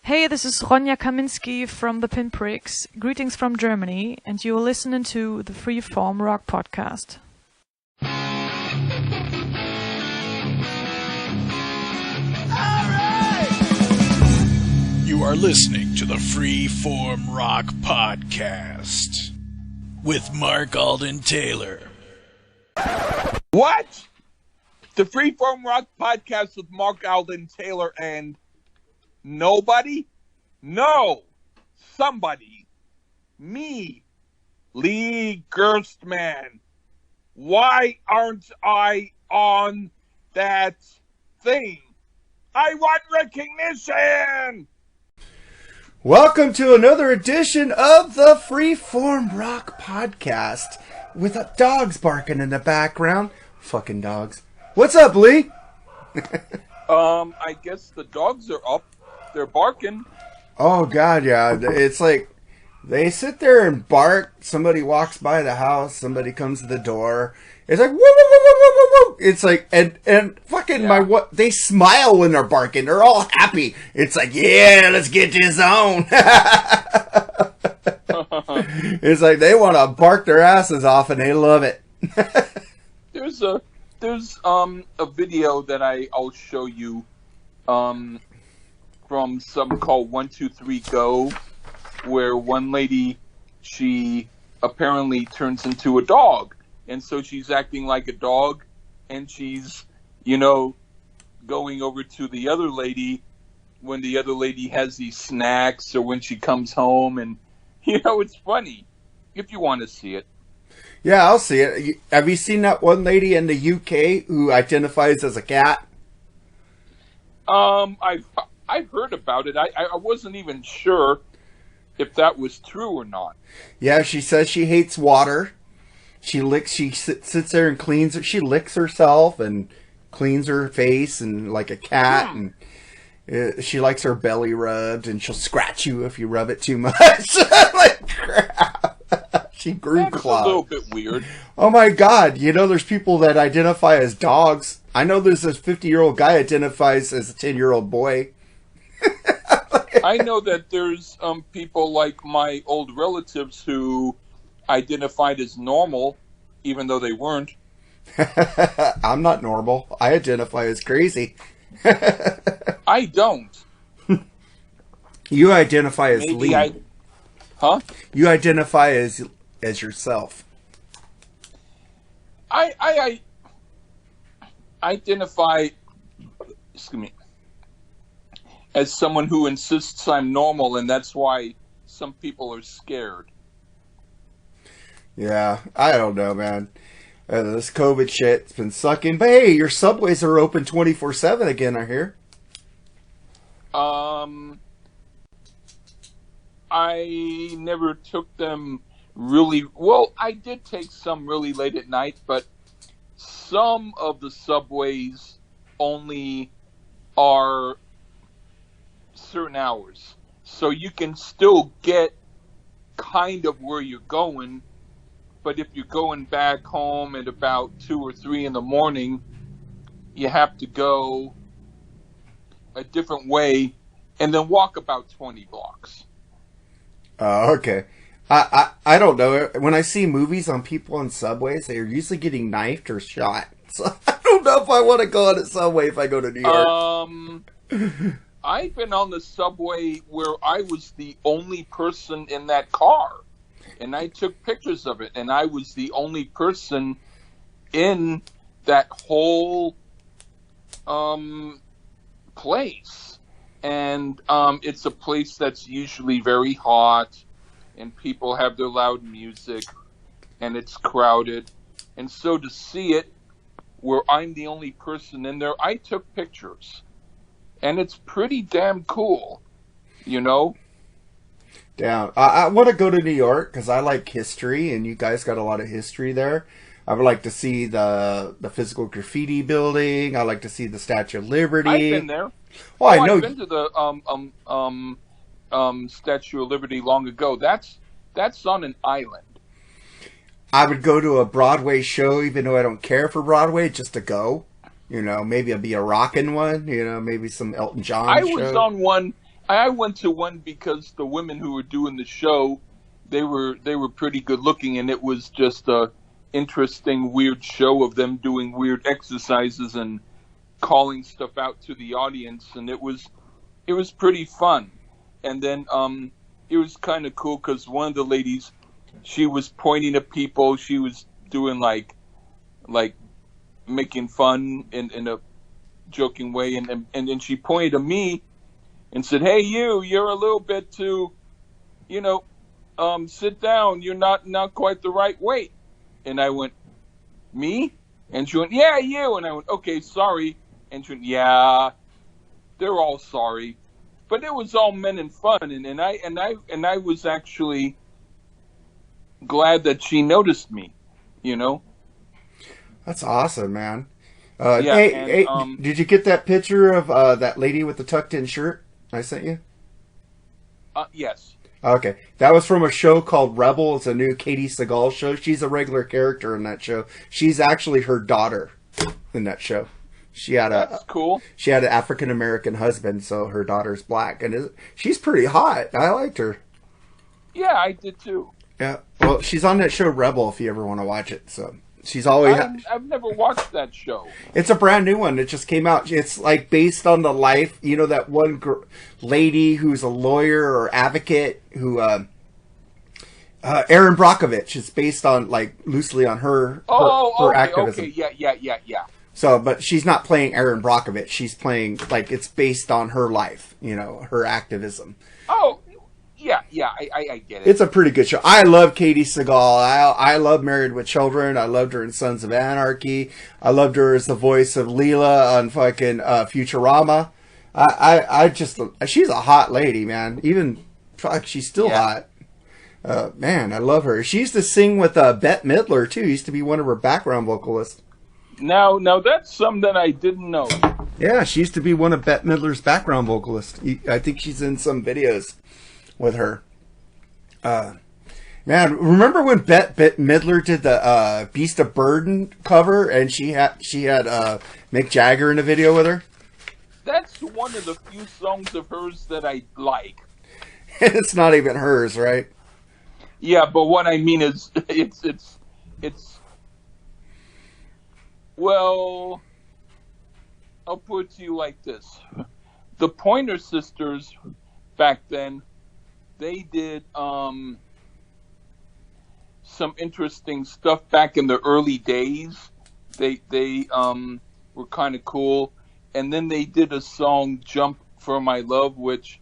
Hey, this is Ronja Kaminski from the Pinpricks. Greetings from Germany, and you're listening to the Freeform Rock Podcast. You are listening to the Freeform Rock Podcast with Mark Alden Taylor. What? The Freeform Rock Podcast with Mark Alden Taylor and nobody? No. Somebody. Me. Lee Gerstmann. Why aren't I on that thing? I want recognition! Welcome to another edition of the Freeform Rock Podcast with dogs barking in the background. Fucking dogs. What's up, Lee? I guess the dogs are up. They're barking. Oh, God, yeah. It's like they sit there and bark. Somebody walks by the house. Somebody comes to the door. It's like, woo, woo, woo, woo, woo, woo, woo. It's like, and fucking Yeah. they smile when they're barking. They're all happy. It's like, yeah, let's get this on. It's like they want to bark their asses off and they love it. There's a video that I'll show you from something called 123 Go, where one lady, she apparently turns into a dog, and so she's acting like a dog, and she's going over to the other lady when the other lady has these snacks or when she comes home, and it's funny if you want to see it. Yeah, I'll see it. Have you seen that one lady in the UK who identifies as a cat? I've heard about it. I wasn't even sure if that was true or not. Yeah, she says she hates water. She sits there and cleans. She licks herself and cleans her face and like a cat. And she likes her belly rubbed, and she'll scratch you if you rub it too much. Like crap. She grew That's claws. a little bit weird. Oh my God! There's people that identify as dogs. I know there's this 50-year-old guy identifies as a 10-year-old boy. I know that there's people like my old relatives who identified as normal, even though they weren't. I'm not normal. I identify as crazy. I don't. You identify as Maybe Lee. Huh? You identify as yourself. I identify, as someone who insists I'm normal, and that's why some people are scared. Yeah, I don't know, man. This COVID shit's been sucking. But hey, your subways are open 24/7 again, I hear. I never took them really well. I did take some really late at night, but some of the subways only are certain hours, so you can still get kind of where you're going. But if you're going back home at about 2 or 3 in the morning, you have to go a different way and then walk about 20 blocks. Oh, okay. I don't know. When I see movies on people on subways, they are usually getting knifed or shot. So I don't know if I want to go on a subway if I go to New York. I've been on the subway where I was the only person in that car, and I took pictures of it, and I was the only person in that whole place. And it's a place that's usually very hot, and people have their loud music, and it's crowded. And so to see it where I'm the only person in there, I took pictures. And it's pretty damn cool, Down. I want to go to New York because I like history, and you guys got a lot of history there. I would like to see the physical graffiti building. I like to see the Statue of Liberty. I've been there. Oh, I know. I've been to the Statue of Liberty long ago. That's on an island. I would go to a Broadway show, even though I don't care for Broadway, just to go. Maybe it'll be a rockin' one. Maybe some Elton John I show. was on one I went to one because the women who were doing the show, they were pretty good looking, and it was just a interesting, weird show of them doing weird exercises and calling stuff out to the audience, and it was pretty fun. And then it was kind of cool because one of the ladies, she was pointing at people, she was doing like making fun in a joking way, and then she pointed at me and said, "Hey, you're a little bit too, sit down. You're not quite the right weight." And I went, "Me?" And she went, "Yeah, you." And I went, "Okay, sorry." And she went, "Yeah, they're all sorry." But it was all meant in fun, and I was actually glad that she noticed me, That's awesome, man. Yeah, hey, did you get that picture of that lady with the tucked-in shirt I sent you? Yes. Okay. That was from a show called Rebel. It's a new Katie Seagal show. She's a regular character in that show. She's actually her daughter in that show. That's cool. She had an African-American husband, so her daughter's black. And she's pretty hot. I liked her. Yeah, I did too. Yeah. Well, she's on that show Rebel if you ever want to watch it. So she's always... I've never watched that show. It's a brand new one. It just came out. It's like based on the life, that one lady who's a lawyer or advocate who, Erin Brockovich. It's based on loosely on her activism. Okay, yeah. So, but she's not playing Erin Brockovich. She's playing it's based on her life, her activism. Oh, yeah, I get it. It's a pretty good show. I love Katie Seagal. I love Married with Children. I loved her in Sons of Anarchy. I loved her as the voice of Leela on fucking Futurama. She's a hot lady, man. Even, she's still hot. Man, I love her. She used to sing with Bette Midler, too. Used to be one of her background vocalists. Now that's something I didn't know. Yeah, she used to be one of Bette Midler's background vocalists. I think she's in some videos with her. Man, remember when Bette Midler did the Beast of Burden cover, and she had Mick Jagger in the video with her? That's one of the few songs of hers that I like. It's not even hers, right? Yeah, but what I mean is, it's. Well, I'll put it to you like this: the Pointer Sisters back then, they did some interesting stuff back in the early days. They were kind of cool, and then they did a song "Jump for My Love," which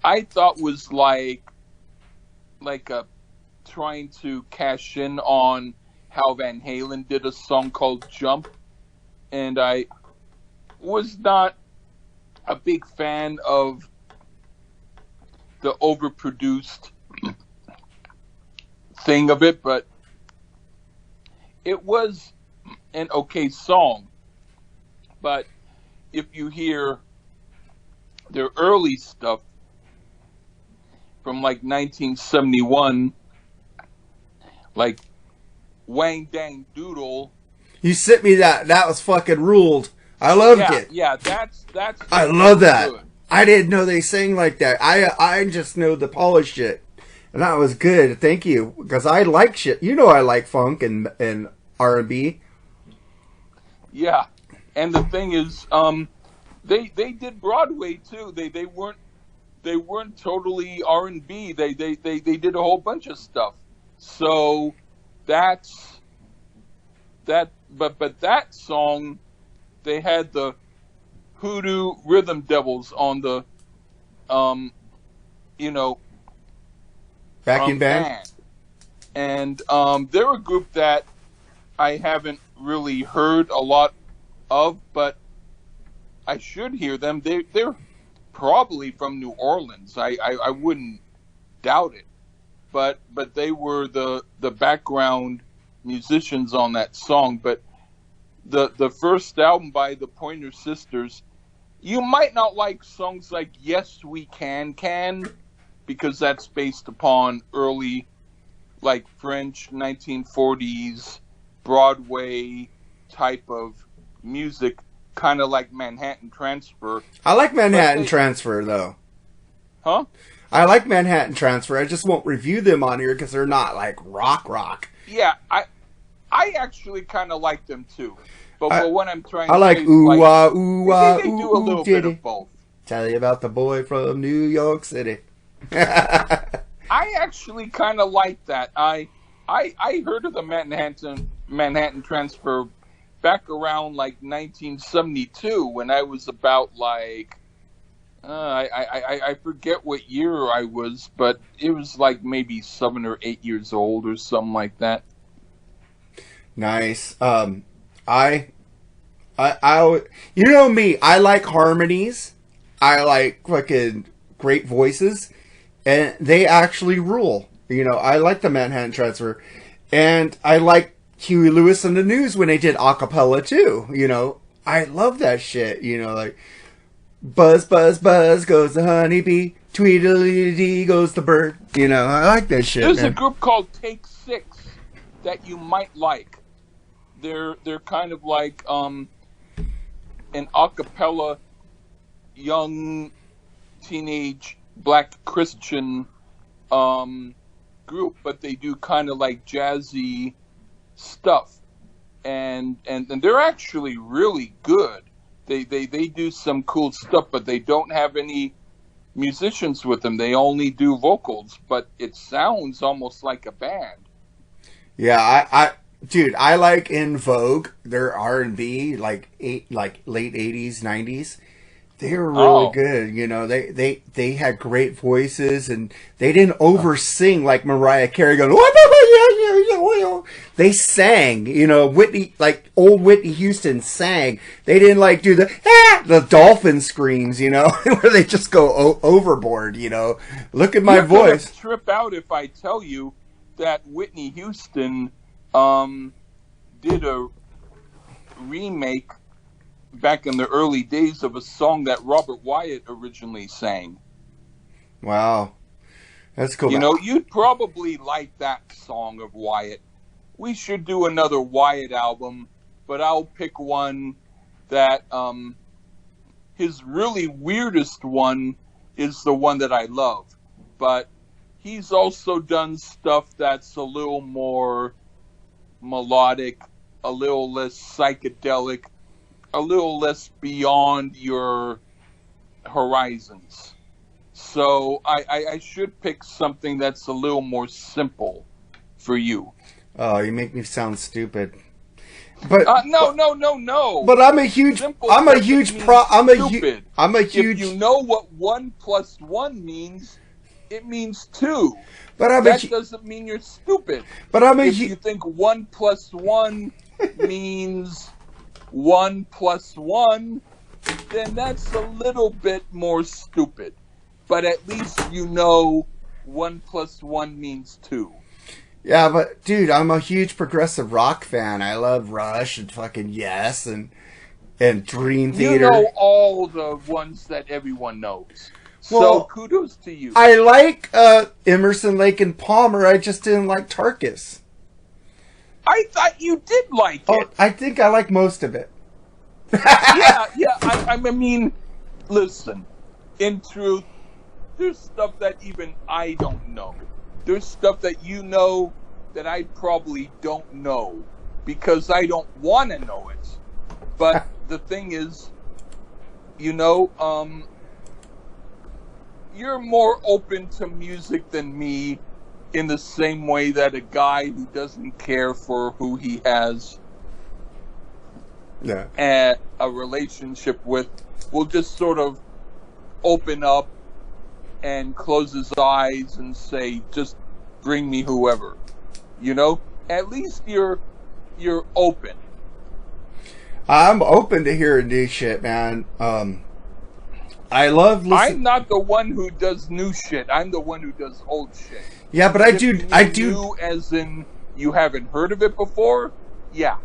I thought was like a trying to cash in on how Van Halen did a song called "Jump," and I was not a big fan of the overproduced thing of it, but it was an okay song. But if you hear their early stuff from 1971, like Wang Dang Doodle. You sent me that. That was fucking ruled. I loved it. Yeah, that's. I love that. Good. I didn't know they sang like that. I just know the polished shit, and that was good. Thank you, because I like shit. I like funk and R&B. Yeah, and the thing is, they did Broadway too. They weren't totally R&B. They did a whole bunch of stuff. So that's that. But that song, they had the Hoodoo Rhythm Devils on the, backing band. And they're a group that I haven't really heard a lot of, but I should hear them. They're probably from New Orleans. I wouldn't doubt it. But they were the background musicians on that song. But the first album by the Pointer Sisters, you might not like songs like Yes We Can, because that's based upon early, French 1940s Broadway type of music, kind of like Manhattan Transfer. I like Manhattan Transfer, though. Huh? I like Manhattan Transfer. I just won't review them on here because they're not like rock. Yeah, I actually kind of like them too. But what I'm trying to I like say ooh is, wah ooh wah they do a ooh little did bit it. of both. Tell you about the boy from New York City. I actually kind of like that. I heard of the Manhattan Transfer back around like 1972 when I was about like I forget what year I was, but it was like maybe 7 or 8 years old or something like that. Nice. I you know me, I like harmonies. I like fucking great voices, and they actually rule. You know, I like the Manhattan Transfer, and I like Huey Lewis and the News when they did acapella too. You know, I love that shit. You know, like buzz, buzz, buzz goes the honeybee, tweedledee goes the bird. You know, I like that shit. There's man. a group called Take Six that you might like. They're kind of like an acapella young teenage black Christian group, but they do kind of like jazzy stuff, and they're actually really good. They do some cool stuff, but they don't have any musicians with them. They only do vocals, but it sounds almost like a band. Yeah, dude, I like In Vogue. Their R&B, like late 80s, 90s. They were really good. You know, they had great voices, and they didn't over sing like Mariah Carey going. They sang. You know, old Whitney Houston sang. They didn't like do the dolphin screams. You know, where they just go overboard. You know, look at my voice. Gonna trip out if I tell you that Whitney Houston did a remake back in the early days of a song that Robert Wyatt originally sang. Wow. That's cool. You know, you'd probably like that song of Wyatt. We should do another Wyatt album, but I'll pick one that his really weirdest one is the one that I love. But he's also done stuff that's a little more melodic, a little less psychedelic, a little less beyond your horizons. So I should pick something that's a little more simple for you. Oh, you make me sound stupid. But no. But I'm a huge. Simple I'm a huge. stupid. I'm a huge. If you know what 1 + 1 means, it means 2. But that doesn't mean you're stupid. But if you think 1 + 1 means 1 + 1, then that's a little bit more stupid. But at least you know 1 + 1 means 2. Yeah, but dude, I'm a huge progressive rock fan. I love Rush and fucking Yes and Dream Theater. You know all the ones that everyone knows. Well, so kudos to you. I like Emerson, Lake and Palmer. I just didn't like Tarkus. I thought you did like it. I think I like most of it. yeah. I mean, listen. In truth, there's stuff that even I don't know. There's stuff that you know that I probably don't know because I don't want to know it. But the thing is, you know, you're more open to music than me in the same way that a guy who doesn't care for who he has a relationship with will just sort of open up and close his eyes and say, just bring me whoever. You know? At least you're open. I'm open to hearing new shit, man. I love listening. I'm not the one who does new shit. I'm the one who does old shit. Yeah, but I do. New as in you haven't heard of it before? Yeah.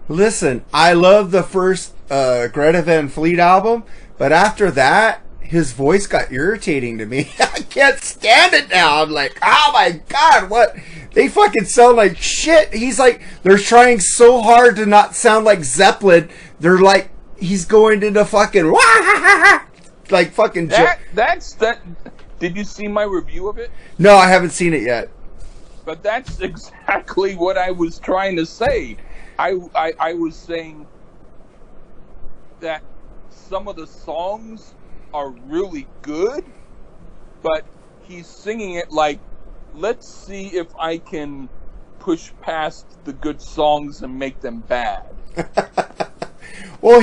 Listen, I love the first Greta Van Fleet album, but after that, his voice got irritating to me. I can't stand it now. I'm like, oh my god, what? They fucking sound like shit. He's like, they're trying so hard to not sound like Zeppelin. They're like, he's going into fucking like fucking. That's Did you see my review of it? No, I haven't seen it yet. But that's exactly what I was trying to say. I was saying that some of the songs are really good, but he's singing it like, let's see if I can push past the good songs and make them bad. Well,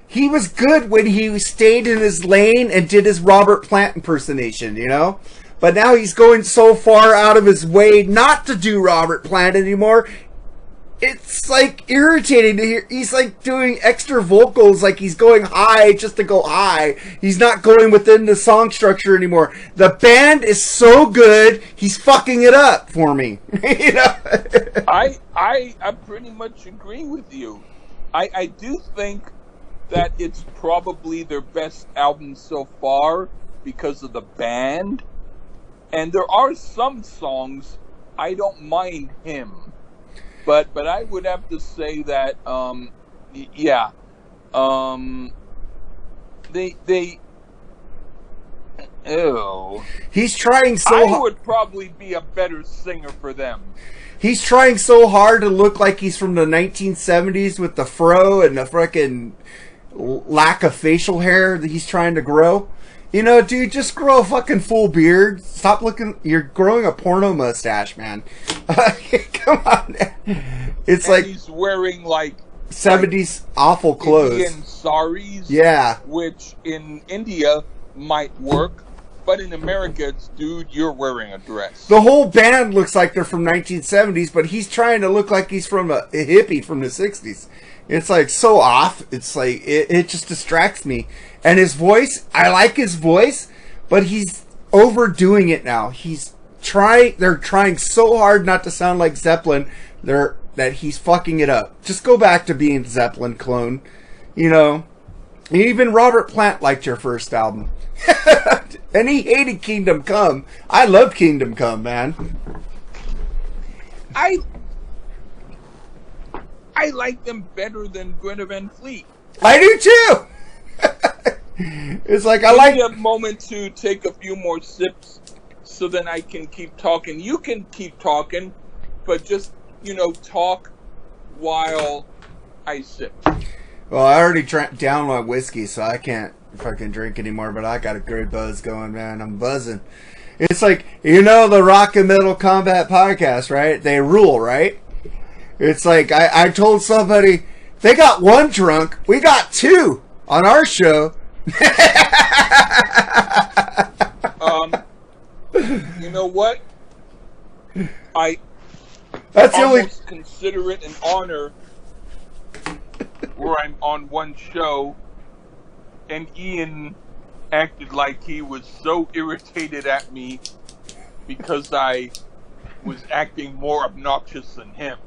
he was good when he stayed in his lane and did his Robert Plant impersonation, you know? But now he's going so far out of his way not to do Robert Plant anymore. It's like irritating to hear. He's like doing extra vocals, like he's going high just to go high. He's not going within the song structure anymore. The band is so good, he's fucking it up for me. You know? I pretty much agree with you. I do think that it's probably their best album so far because of the band. And there are some songs I don't mind him. But I would have to say that he's trying so hard. I would probably be a better singer for them. He's trying so hard to look like he's from the 1970s with the fro and the frickin' lack of facial hair that he's trying to grow. You know, dude, just grow a fucking full beard. Stop looking. You're growing a porno mustache, man. Come on. It's and like he's wearing like 70s awful clothes. Indian saris. Yeah. Which in India might work, but in America, it's, dude, you're wearing a dress. The whole band looks like they're from 1970s, but he's trying to look like he's from a hippie from the 60s. It's like so off. It's like it just distracts me. And his voice, I like his voice, but he's overdoing it now. They're trying so hard not to sound like Zeppelin that he's fucking it up. Just go back to being Zeppelin clone. You know, even Robert Plant liked your first album. And he hated Kingdom Come. I love Kingdom Come, man. I like them better than Greta Van Fleet. I do too. It's like I need a moment to take a few more sips so then I can keep talking. You can keep talking, but just, talk while I sip. Well, I already drank down my whiskey, so I can't fucking drink anymore, but I got a great buzz going, man. I'm buzzing. It's like, the Rock and Metal Combat podcast, right? They rule, right? It's like, I told somebody, they got one drunk, we got two on our show. You know what? That's almost consider it an honor where I'm on one show and Ian acted like he was so irritated at me because I was acting more obnoxious than him.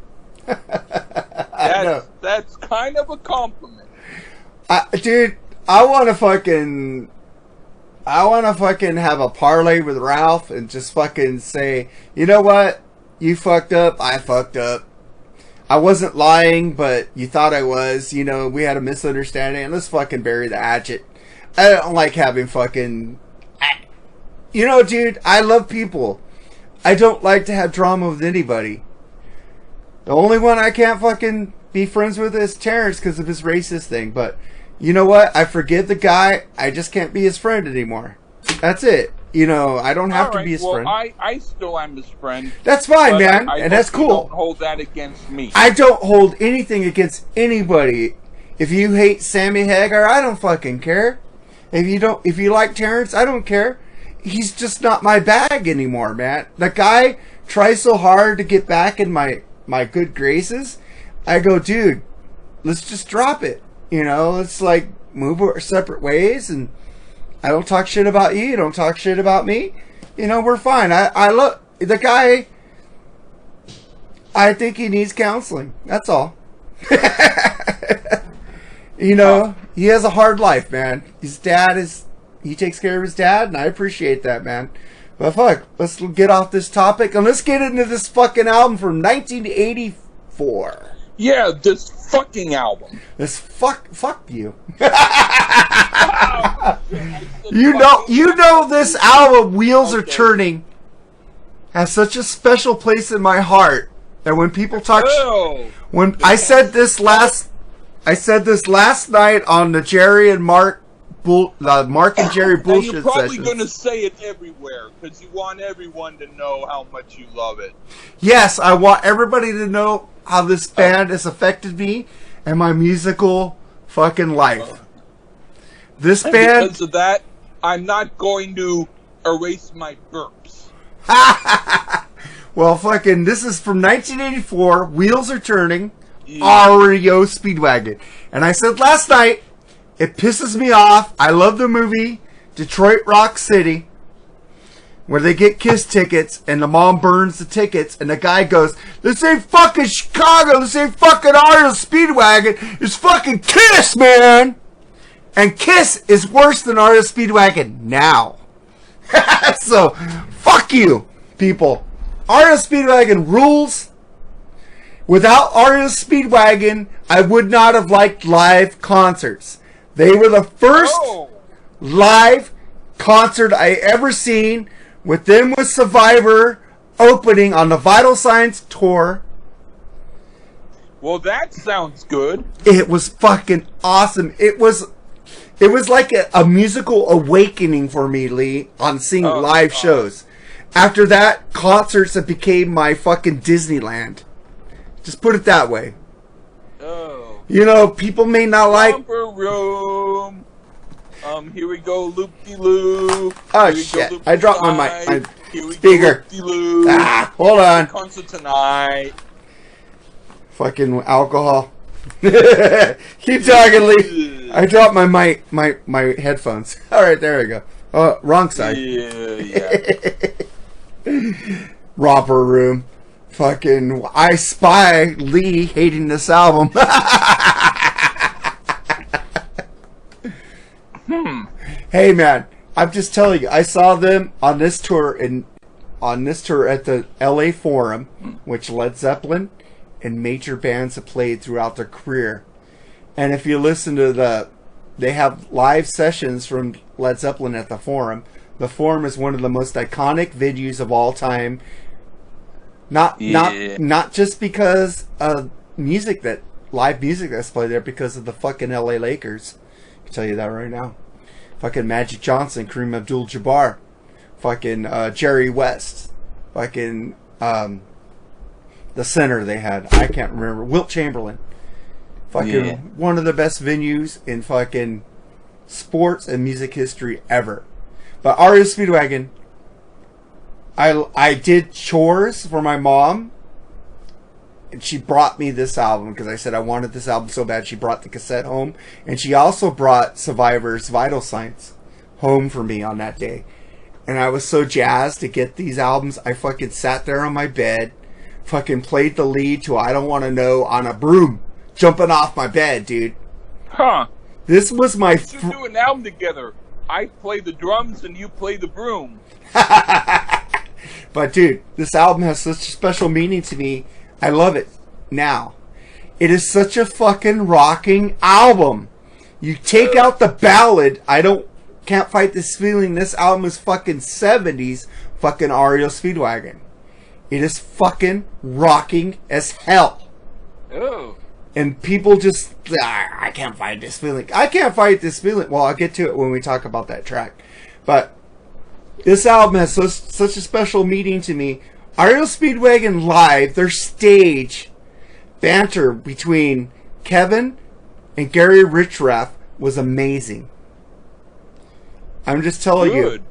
That's kind of a compliment. Dude, I want to fucking have a parlay with Ralph and just fucking say, you know what? You fucked up. I fucked up. I wasn't lying, but you thought I was. We had a misunderstanding. And let's fucking bury the hatchet. I don't like having fucking... dude, I love people. I don't like to have drama with anybody. The only one I can't fucking be friends with is Terrence because of his racist thing. But you know what? I forgive the guy. I just can't be his friend anymore. That's it. I don't have to be his friend. I still am his friend. That's fine, man. And that's cool. Don't hold that against me. I don't hold anything against anybody. If you hate Sammy Hagar, I don't fucking care. If you like Terrence, I don't care. He's just not my bag anymore, man. The guy tries so hard to get back in my good graces. I go, dude, let's just drop it. Let's like move our separate ways, and I don't talk shit about you. You don't talk shit about me. We're fine. I look the guy. I think he needs counseling. That's all. He has a hard life, man. He takes care of his dad, and I appreciate that, man. But fuck, let's get off this topic and let's get into this fucking album from 1984. Yeah, this fucking album. Fuck you. You know this album, Wheels Are Turning, has such a special place in my heart that when people talk, when I said this last night on the Jerry and Mark, Mark and Jerry bullshit and you're probably sessions. going to say it everywhere because you want everyone to know how much you love it. Yes, I want everybody to know how this band has affected me and my musical fucking life. This band. Because of that, I'm not going to erase my burps. Well, fucking, this is from 1984. Wheels Are Turning. REO Speedwagon. And I said last night, it pisses me off. I love the movie Detroit Rock City, where they get Kiss tickets and the mom burns the tickets and the guy goes, "This ain't fucking Chicago. This ain't fucking REO Speedwagon. It's fucking Kiss, man." And Kiss is worse than REO Speedwagon now. So, fuck you, people. REO Speedwagon rules. Without REO Speedwagon, I would not have liked live concerts. They were the first live concert I ever seen, with them with Survivor opening on the Vital Signs tour. Well, that sounds good. It was fucking awesome. It was like a musical awakening for me, Lee, on seeing live shows. After that, concerts have became my fucking Disneyland. Just put it that way. Oh. You know, people may not like... Bumper room. Here we go, loop-de-loop. Oh, shit. I dropped my speaker. Hold on. Concert tonight. Fucking alcohol. Keep talking, Lee. I dropped my headphones. All right, there we go. Oh, wrong side. Yeah. Romper room. Fucking, I spy Lee hating this album. Hey man, I'm just telling you, I saw them on this tour at the LA Forum, which Led Zeppelin and major bands have played throughout their career. And if you listen to they have live sessions from Led Zeppelin at the Forum. The Forum is one of the most iconic venues of all time. Not just because of live music that's played there, because of the fucking LA Lakers. I can tell you that right now. Fucking Magic Johnson, Kareem Abdul-Jabbar, fucking Jerry West, fucking the center they had, I can't remember, Wilt Chamberlain. Fucking one of the best venues in fucking sports and music history ever. But REO Speedwagon, I did chores for my mom, and she brought me this album because I said I wanted this album so bad. She brought the cassette home, and she also brought Survivor's Vital Signs home for me on that day. And I was so jazzed to get these albums. I fucking sat there on my bed, fucking played the lead to I Don't Want to Know on a broom, jumping off my bed, dude. Huh. This was my... Let's do an album together. I play the drums and you play the broom. But dude, this album has such a special meaning to me. I love it now. It is such a fucking rocking album. You take out the ballad, Can't Fight This Feeling. This album is fucking 70s fucking REO Speedwagon. It is fucking rocking as hell. Oh. And people just, I can't fight this feeling. I can't fight this feeling. Well, I'll get to it when we talk about that track. But this album has such a special meaning to me. REO Speedwagon live, their stage banter between Kevin and Gary Richrath was amazing. I'm just telling you,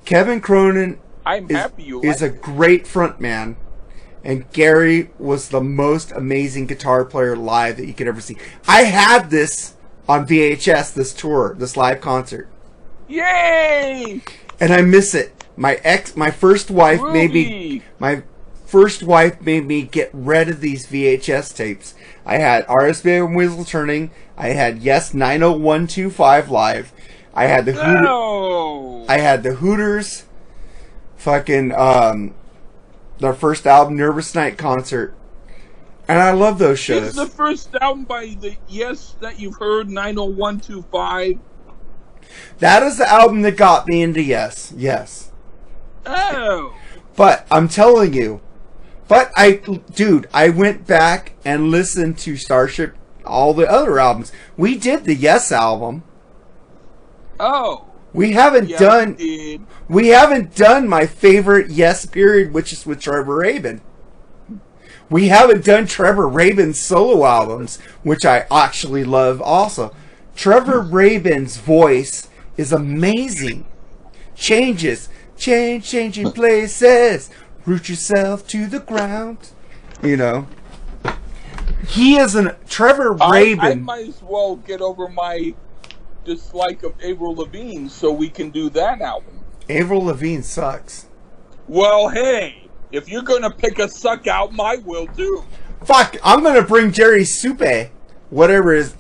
Kevin Cronin is a great frontman, and Gary was the most amazing guitar player live that you could ever see. I had this on VHS, this tour, this live concert. Yay! And I miss it. My first wife made me get rid of these VHS tapes. I had REO Speedwagon-Wheels Turning. I had Yes 90125 live. I had the Hooters. Fucking their first album, Nervous Night concert. And I love those shows. This is the first album by the Yes that you've heard, 90125. That is the album that got me into Yes. Yes. Oh. But I'm telling you, I went back and listened to Starship, all the other albums. We did the Yes album. Oh. We haven't done my favorite Yes period, which is with Trevor Rabin. We haven't done Trevor Rabin's solo albums, which I actually love also. Trevor Rabin's voice is amazing. Changing places. Root yourself to the ground. You know. He is Trevor Rabin. I might as well get over my dislike of Avril Lavigne so we can do that album. Avril Lavigne sucks. Well, hey, if you're going to pick a suck album, I will too. Fuck, I'm going to bring Jerry Supe. Whatever his...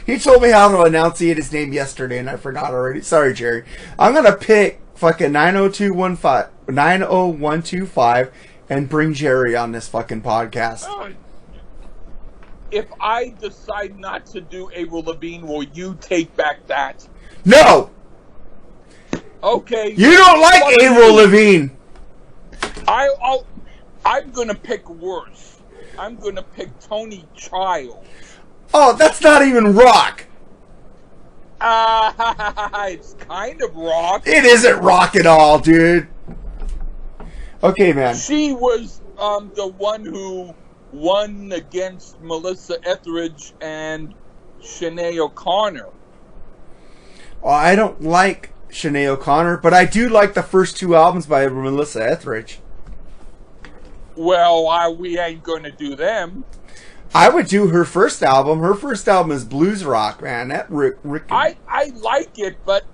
he told me how to enunciate his name yesterday and I forgot already. Sorry, Jerry. I'm going to pick fucking 90125 and bring Jerry on this fucking podcast. If I decide not to do Avril Lavigne, will you take back that? No! Okay. You don't like Avril Lavigne! I'm gonna pick worse. I'm gonna pick Tony Childs. Oh, that's not even rock! It's kind of rock. It isn't rock at all, dude. Okay, man. She was the one who won against Melissa Etheridge and Sinead O'Connor. Well, I don't like Sinead O'Connor, but I do like the first two albums by Melissa Etheridge. Well, we ain't gonna do them. I would do her first album. Her first album is blues rock, man. That I like it, but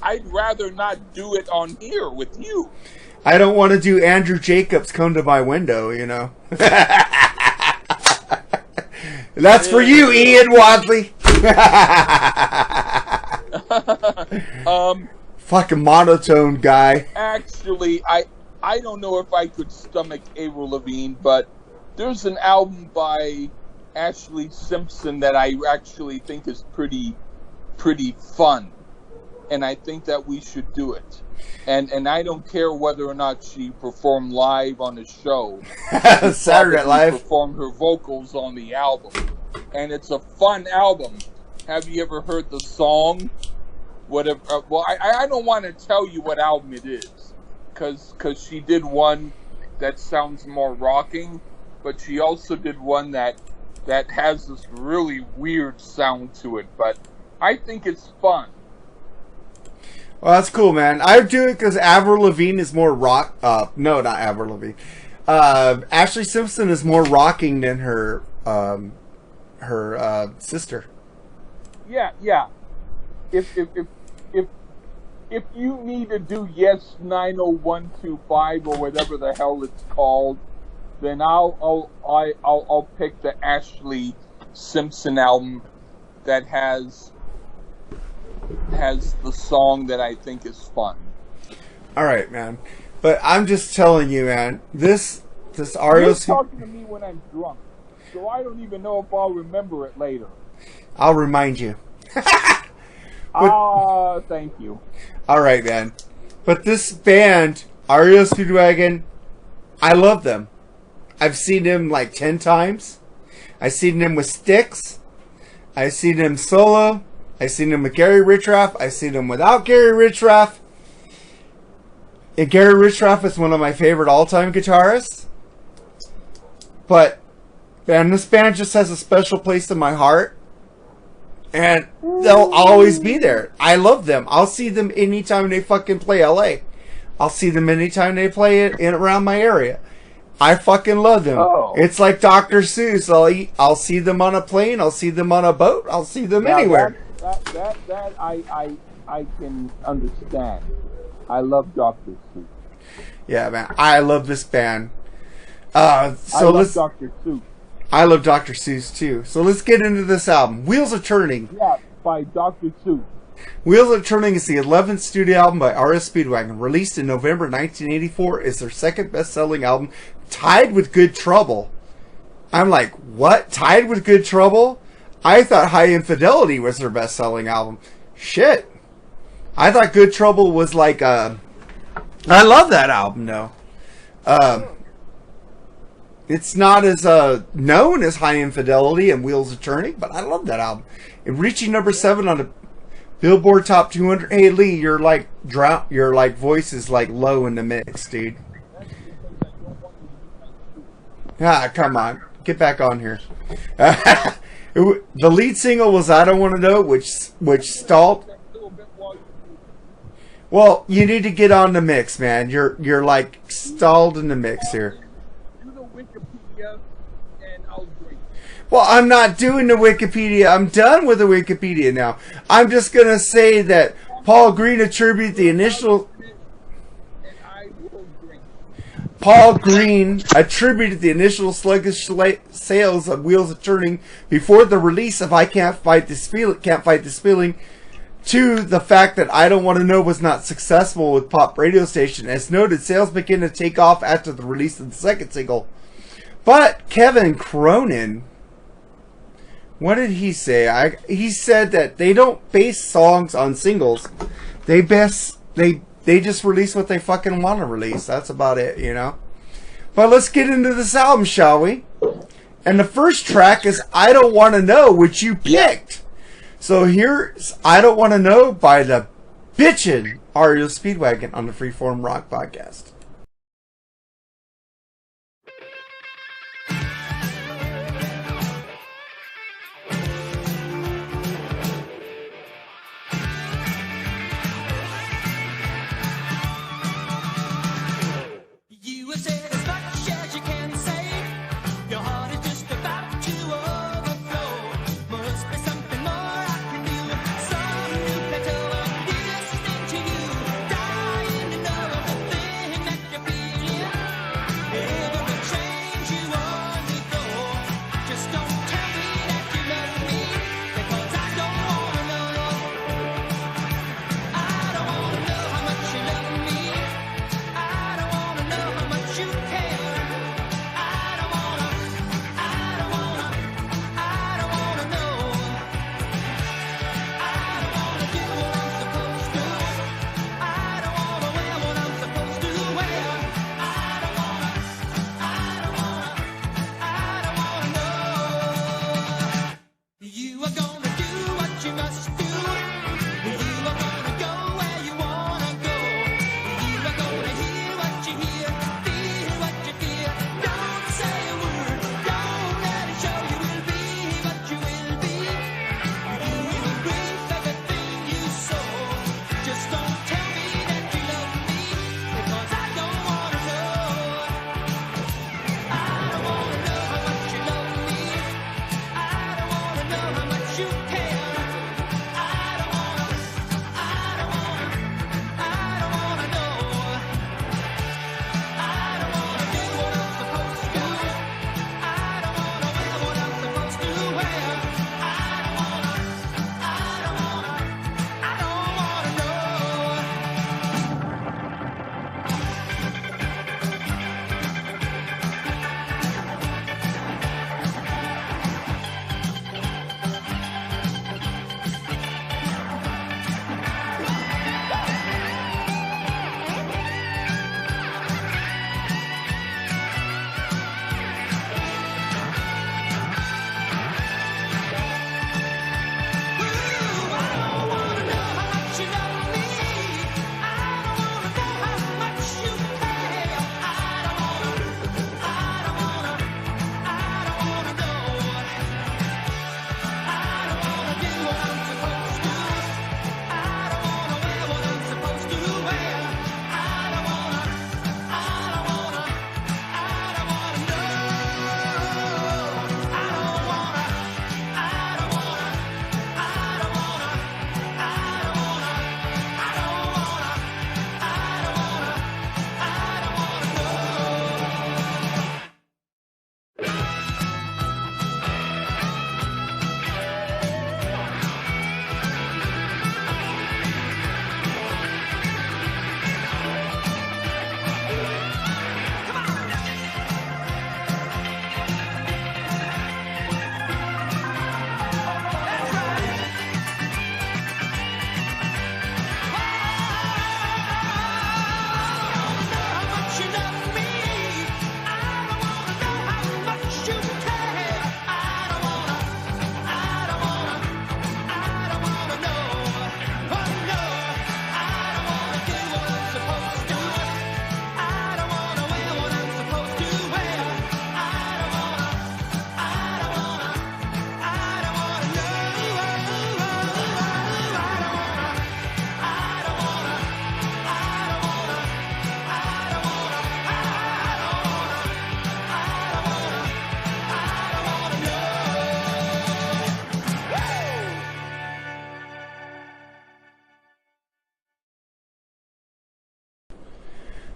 I'd rather not do it on here with you. I don't want to do Andrew Jacobs' Come to My Window, you know. That's for you, Ian Wadley. Fucking monotone guy. Actually, I don't know if I could stomach Avril Lavigne, but there's an album by Ashley Simpson that I actually think is pretty fun, and I think that we should do it. And I don't care whether or not she performed live on the show. Saturday Night Live. Performed her vocals on the album, and it's a fun album. Have you ever heard the song? Whatever. Well, I don't want to tell you what album it is, because she did one that sounds more rocking, but she also did one that has this really weird sound to it. But I think it's fun. Well, that's cool, man. I do it because Avril Lavigne is more rock. No, not Avril Lavigne. Ashley Simpson is more rocking than her sister. Yeah. If you need to do Yes 90125 or whatever the hell it's called, then I'll pick the Ashley Simpson album that has the song that I think is fun. All right, man. But I'm just telling you, man. This REO. You're talking to me when I'm drunk, so I don't even know if I'll remember it later. I'll remind you. Thank you. All right, man. But this band, REO Speedwagon, I love them. I've seen them like 10 times. I've seen them with Styx. I've seen them solo. I've seen them with Gary Richraff. I've seen them without Gary Richraff. And Gary Richraff is one of my favorite all-time guitarists. But, man, this band just has a special place in my heart. And they'll always be there. I love them. I'll see them anytime they fucking play LA. I'll see them anytime they play it in around my area. I fucking love them. Oh. It's like Dr. Seuss. I'll see them on a plane. I'll see them on a boat. I'll see them anywhere. That I can understand. I love Dr. Seuss. Yeah, man. I love this band. I love Dr. Seuss. I love Dr. Seuss too. So let's get into this album. Wheels of Turning. Yeah, by Dr. Seuss. Wheels of Turning is the 11th studio album by REO Speedwagon. Released in November 1984, is their second best-selling album, tied with Good Trouble. I'm like, what? Tied with Good Trouble? I thought High Infidelity was their best-selling album. Shit. I thought Good Trouble was like, I love that album, though. It's not as known as High Infidelity and Wheels of Turning, but I love that album. And reaching number 7 on the Billboard Top 200. Hey Lee, your voice is like low in the mix, dude. Ah, come on, get back on here. The lead single was "I Don't Want to Know," which stalled. Well, you need to get on the mix, man. You're like stalled in the mix here. Well, I'm not doing the Wikipedia. I'm done with the Wikipedia now. I'm just going to say that Paul Green attributed the initial sluggish sales of Wheels of Turning before the release of I Can't Fight This Feeling to the fact that I Don't Want to Know was not successful with pop radio station. As noted, sales began to take off after the release of the second single. But Kevin Cronin, what did he say? He said that they don't base songs on singles. They just release what they fucking want to release. That's about it, you know. But let's get into this album, shall we? And the first track is I Don't Want to Know, which you picked. So here's I Don't Want to Know by the bitchin' REO Speedwagon on the Freeform Rock Podcast.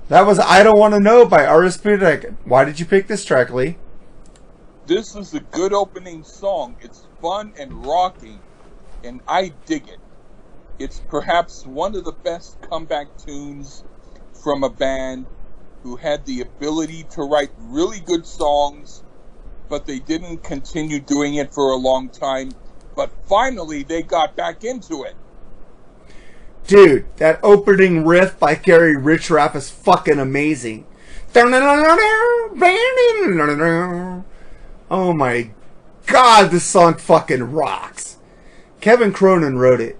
That was I Don't Want to Know by artist Speedeagon. Why did you pick this track, Lee? This is a good opening song. It's fun and rocking, and I dig it. It's perhaps one of the best comeback tunes from a band who had the ability to write really good songs, but they didn't continue doing it for a long time. But finally, they got back into it. Dude, that opening riff by Gary Richrath is fucking amazing. Oh my god, this song fucking rocks. Kevin Cronin wrote it.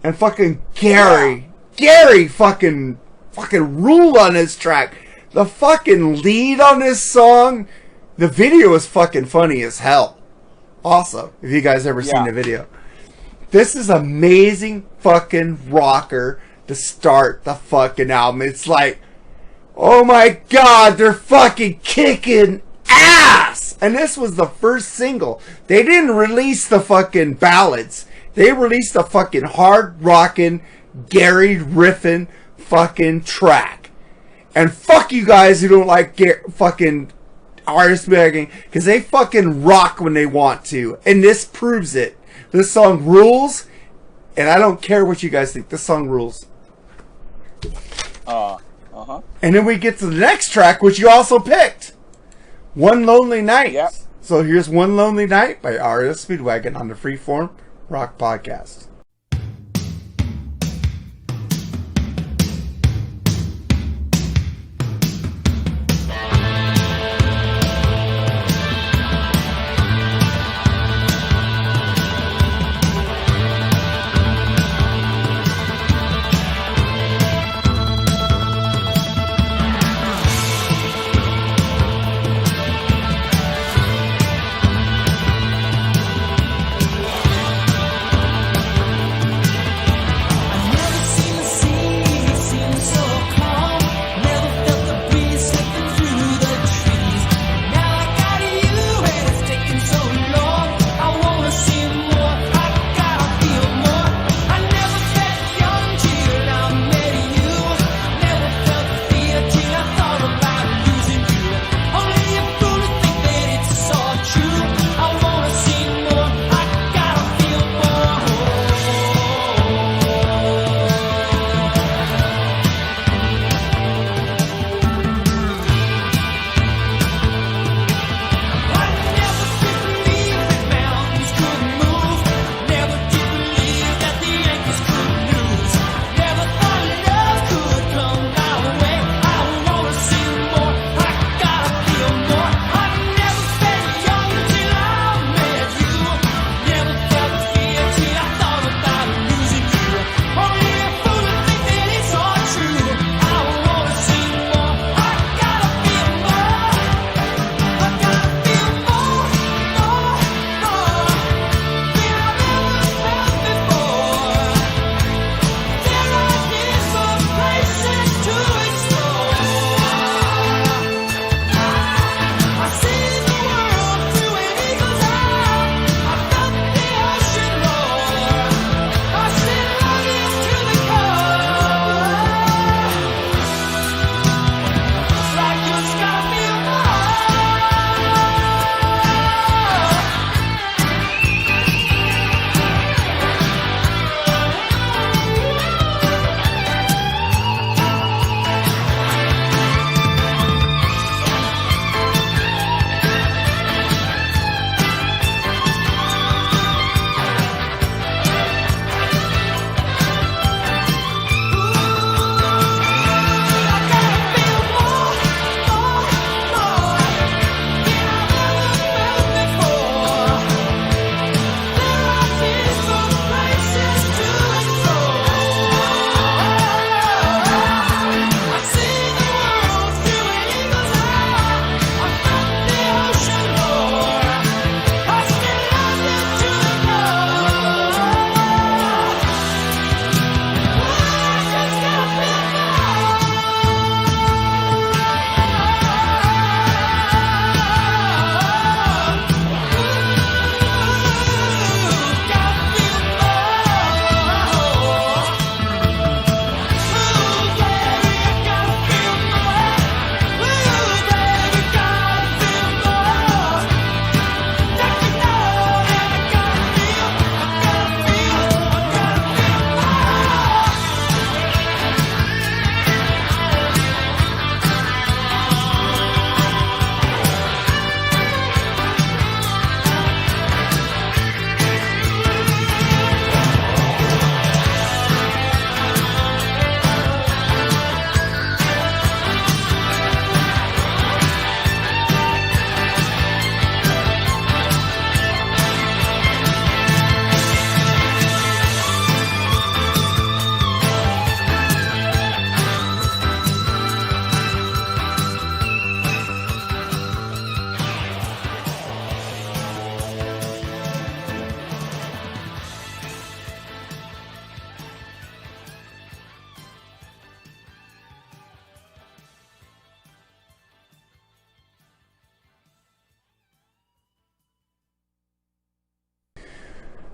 And fucking Gary fucking ruled on this track. The fucking lead on this song, the video is fucking funny as hell. Also, if you guys ever seen the video. This is amazing fucking rocker to start the fucking album. It's like, oh my god, they're fucking kicking ass! And this was the first single. They didn't release the fucking ballads. They released a fucking hard rockin', Gary riffin' fucking track. And fuck you guys who don't like fucking artist begging, because they fucking rock when they want to. And this proves it. This song rules, and I don't care what you guys think. This song rules. And then we get to the next track, which you also picked. One Lonely Night. Yep. So here's One Lonely Night by artist Speedwagon on the Freeform Rock Podcast.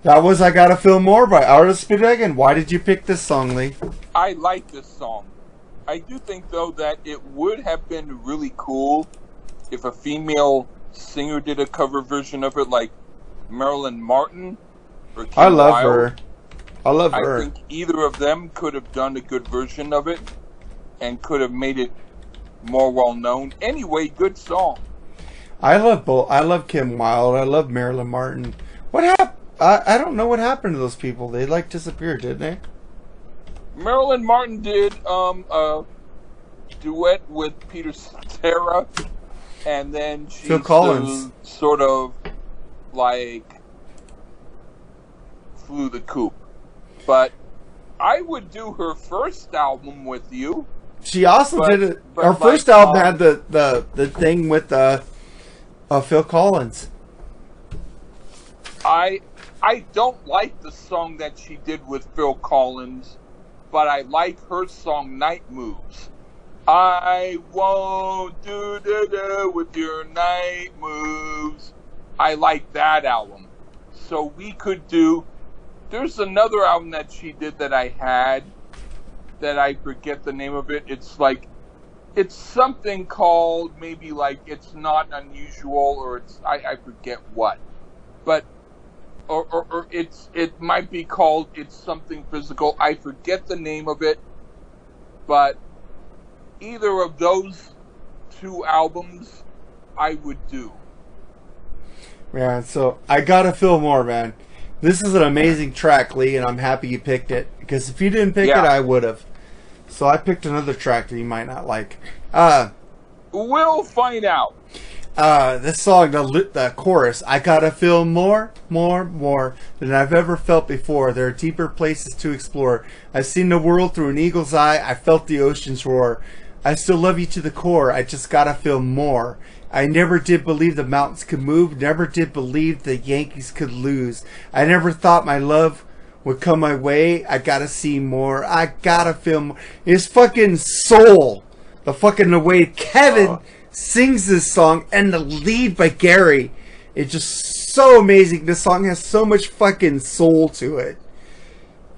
That was I Gotta Feel More by Artist Speedwagon. Why did you pick this song, Lee? I like this song. I do think, though, that it would have been really cool if a female singer did a cover version of it, like Marilyn Martin or Kim I love Wilde. her. I love her. I think either of them could have done a good version of it and could have made it more well-known. Anyway, good song. I love both. I love Kim Wilde. I love Marilyn Martin. What happened? I don't know what happened to those people. They like disappeared, didn't they? Marilyn Martin did a duet with Peter Cetera, and then she Phil Collins sort of like flew the coop. But I would do her first album with you. She also did it. Her first album had the thing with Phil Collins. I don't like the song that she did with Phil Collins, but I like her song Night Moves. I won't do with your night moves. I like that album. So we could do... There's another album that she did that I had that I forget the name of it. It's like... It's something called maybe like It's Not Unusual, or it's... I forget what. But... Or it might be called It's Something Physical. I forget the name of it. But either of those two albums I would do. Man, so I Gotta Feel More, man. This is an amazing track, Lee, and I'm happy you picked it. Because if you didn't pick it, I would have. So I picked another track that you might not like. We'll find out. This song, the chorus, I gotta feel more than I've ever felt before. There are deeper places to explore. I've seen the world through an eagle's eye. I felt the oceans roar. I still love you to the core. I just gotta feel more. I never did believe the mountains could move. Never did believe the Yankees could lose. I never thought my love would come my way. I gotta see more. I gotta feel more. It's fucking soul. The way Kevin sings this song, and the lead by Gary, it's just so amazing. This song has so much fucking soul to it.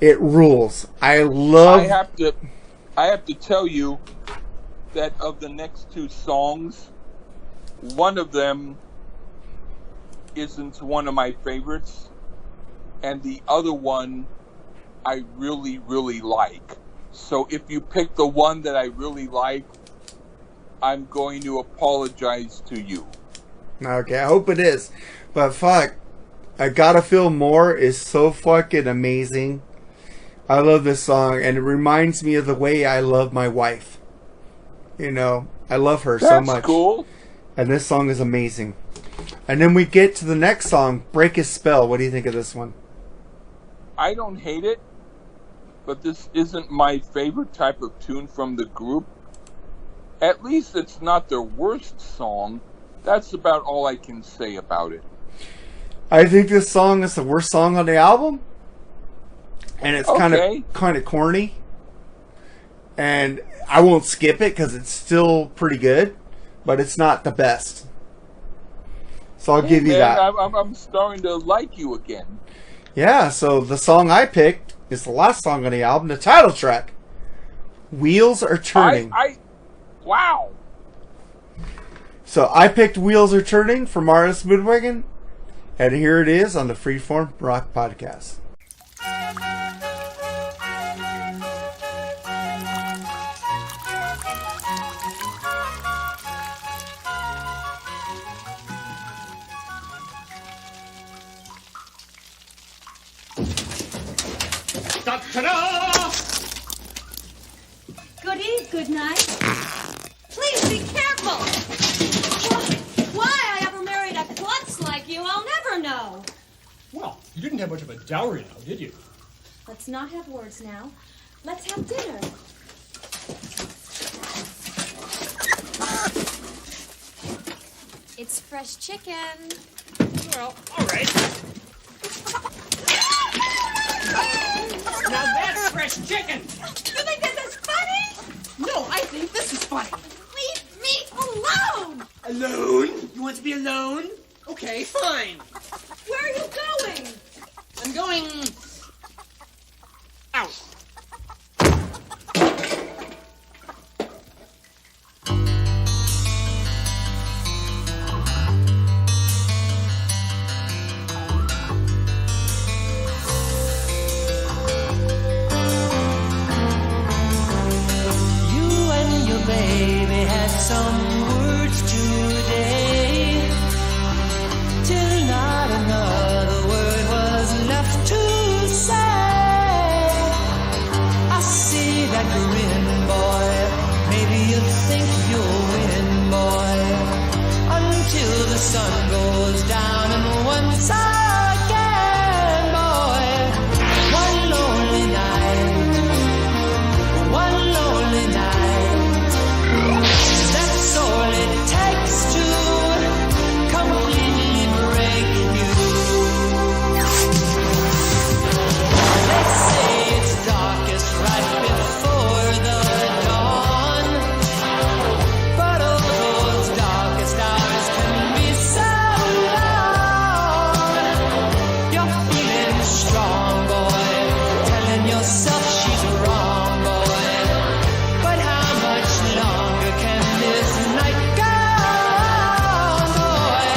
It rules. I have to tell you that of the next two songs, one of them isn't one of my favorites, and the other one I really, really like. So if you pick the one that I really like, I'm going to apologize to you. Okay, I hope it is. But fuck, I Gotta Feel More is so fucking amazing. I love this song, and it reminds me of the way I love my wife. You know, I love her so much. That's cool. And this song is amazing. And then we get to the next song, Break His Spell. What do you think of this one? I don't hate it, but this isn't my favorite type of tune from the group. At least it's not their worst song. That's about all I can say about it. I think this song is the worst song on the album. And it's kind of corny. And I won't skip it because it's still pretty good. But it's not the best. So I'll give you that. I'm starting to like you again. Yeah, so the song I picked is the last song on the album, the title track. Wheels Are Turning. Wow. So I picked Wheels Are Turning from Artist Speedwagon, and here it is on the Freeform Rock Podcast. Ta-da! Goody, good night. Please be careful. Why I ever married a klutz like you, I'll never know. Well, you didn't have much of a dowry now, did you? Let's not have words now. Let's have dinner. It's fresh chicken. Well, all right. Now that's fresh chicken. You think this is funny? No, I think this is funny. Leave me alone! Alone? You want to be alone? Okay, fine. Where are you going? I'm going coming out. Baby had some words today, till not another word was left to say. I see that grin, boy. Maybe you think you'll win, boy, until the sun goes down and once again, boy. One lonely night, one lonely night. That's all it takes to completely break you. They say it's darkest right before the dawn, but all those darkest hours can be so long. You're feeling strong, boy, telling yourself she's wrong, boy, but how much longer can this night go on, boy?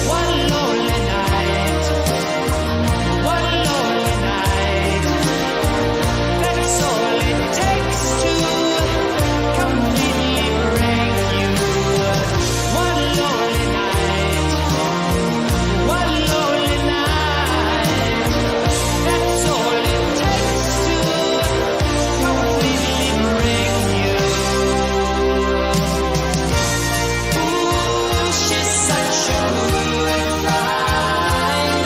One lonely night, one lonely night. That's all it takes to completely break you. One lonely night, one lonely night. That's all it takes to completely break you. Ooh, she's such a good find.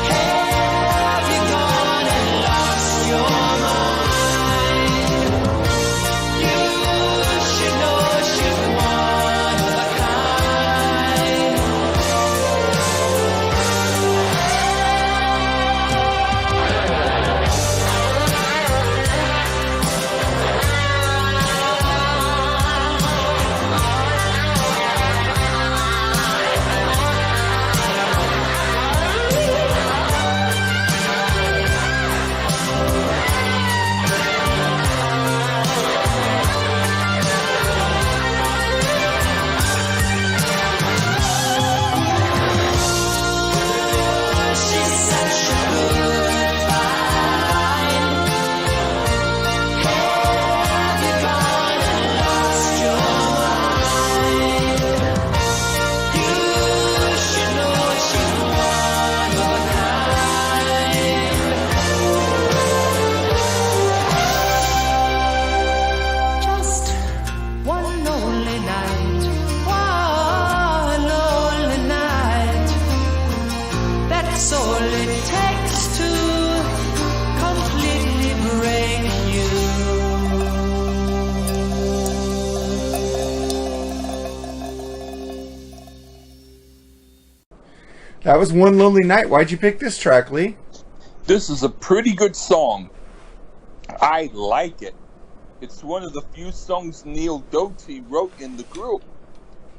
Have you gone and lost your mind? You should know she's one of a kind. She's such a good find. Have you gone and lost your mind? You should know she's one of a kind. Just one lonely night, one lonely night. That's all it takes to completely break you. That was One Lonely Night. Why'd you pick this track, Lee? This is a pretty good song. I like it. It's one of the few songs Neil Doty wrote in the group.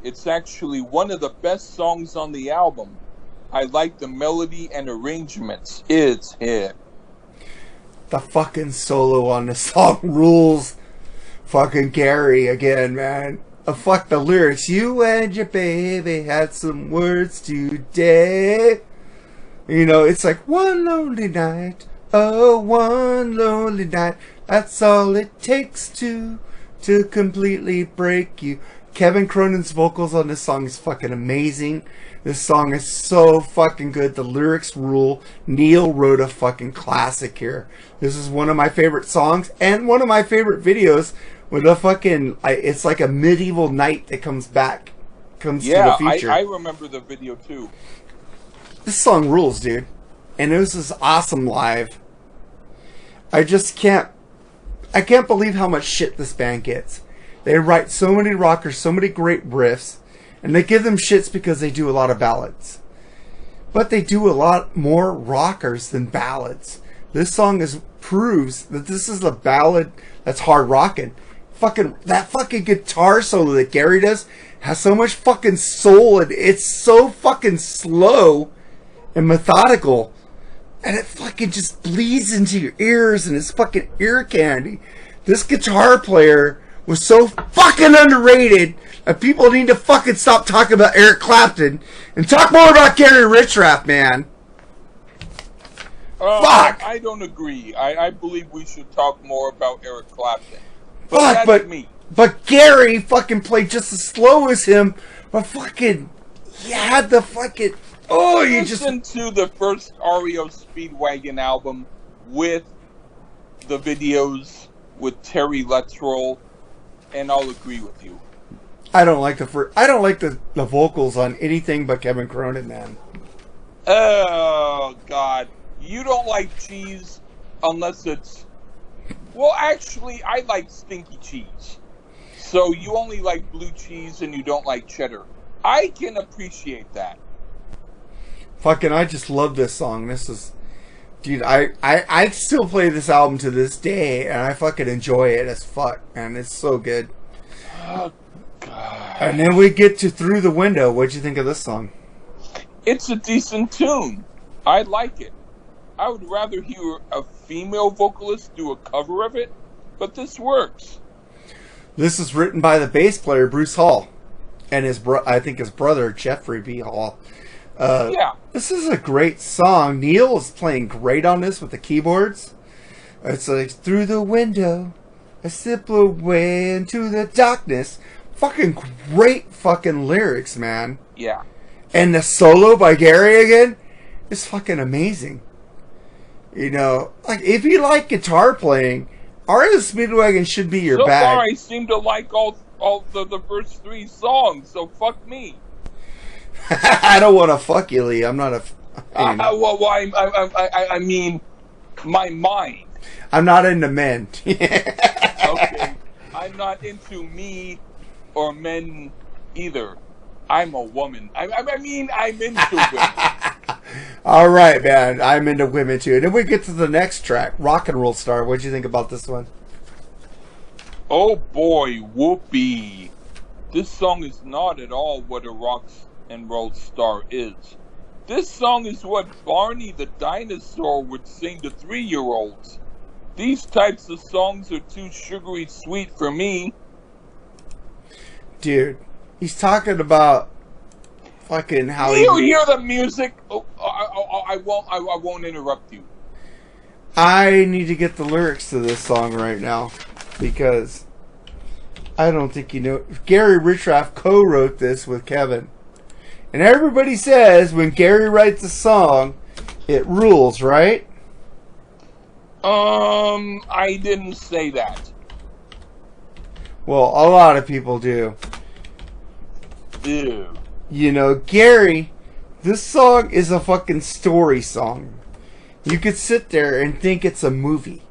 It's actually one of the best songs on the album. I like the melody and arrangements. It's here. The fucking solo on this song rules. Fucking Gary again, man. Fuck the lyrics. You and your baby had some words today. You know, it's like one lonely night. Oh, one lonely night. That's all it takes to completely break you. Kevin Cronin's vocals on this song is fucking amazing. This song is so fucking good. The lyrics rule. Neil wrote a fucking classic here. This is one of my favorite songs and one of my favorite videos with a fucking, it's like a medieval knight that comes back, comes to the future. Yeah, I remember the video too. This song rules, dude. And it was just awesome live. I can't believe how much shit this band gets. They write so many rockers, so many great riffs, and they give them shits because they do a lot of ballads. But they do a lot more rockers than ballads. This song proves that this is a ballad that's hard rocking. That fucking guitar solo that Gary does has so much fucking soul, and it's so fucking slow and methodical. and it fucking just bleeds into your ears and it's fucking ear candy. This guitar player was so fucking underrated that people need to fucking stop talking about Eric Clapton and talk more about Gary Richrath, man. Fuck! I don't agree. I believe we should talk more about Eric Clapton. Fuck, That's me. But Gary fucking played just as slow as him, but fucking, he had the fucking, oh, you just... Listen to the first REO Speedwagon album with the videos with Terry Let's Roll, and I'll agree with you. I don't like the vocals on anything but Kevin Cronin, man. Oh, God. You don't like cheese unless it's... Well, actually, I like stinky cheese. So you only like blue cheese and you don't like cheddar. I can appreciate that. Fucking, I just love this song. This is... Dude, I still play this album to this day, and I fucking enjoy it as fuck, and it's so good. Oh, God. And then we get to Through the Window. What'd you think of this song? It's a decent tune. I like it. I would rather hear a female vocalist do a cover of it, but this works. This is written by the bass player Bruce Hall, and I think his brother Jeffrey B. Hall. Yeah. This is a great song. Neil is playing great on this with the keyboards. It's like, through the window, a simpler way into the darkness. Fucking great fucking lyrics, man. Yeah. And the solo by Gary again is fucking amazing. You know, like, if you like guitar playing, REO Speedwagon should be your bag. So far, I seem to like all the first three songs, so fuck me. I don't want to fuck you, Lee. I'm not a... I mean, my mind. I'm not into men. Okay. I'm not into me or men either. I'm a woman. I mean, I'm into women. All right, man. I'm into women, too. And then we get to the next track, Rock and Roll Star. What'd you think about this one? Oh, boy. Whoopee. This song is not at all what a rock and roll star is. This song is what Barney the dinosaur would sing to 3-year-olds. These types of songs are too sugary sweet for me. Dude, he's talking about fucking how you hear the music? Oh, I won't interrupt you. I need to get the lyrics to this song right now because I don't think you know. Gary Richrath co-wrote this with Kevin. And everybody says when Gary writes a song, it rules, right? I didn't say that. Well, a lot of people do. Ew. You know, Gary, this song is a fucking story song. You could sit there and think it's a movie.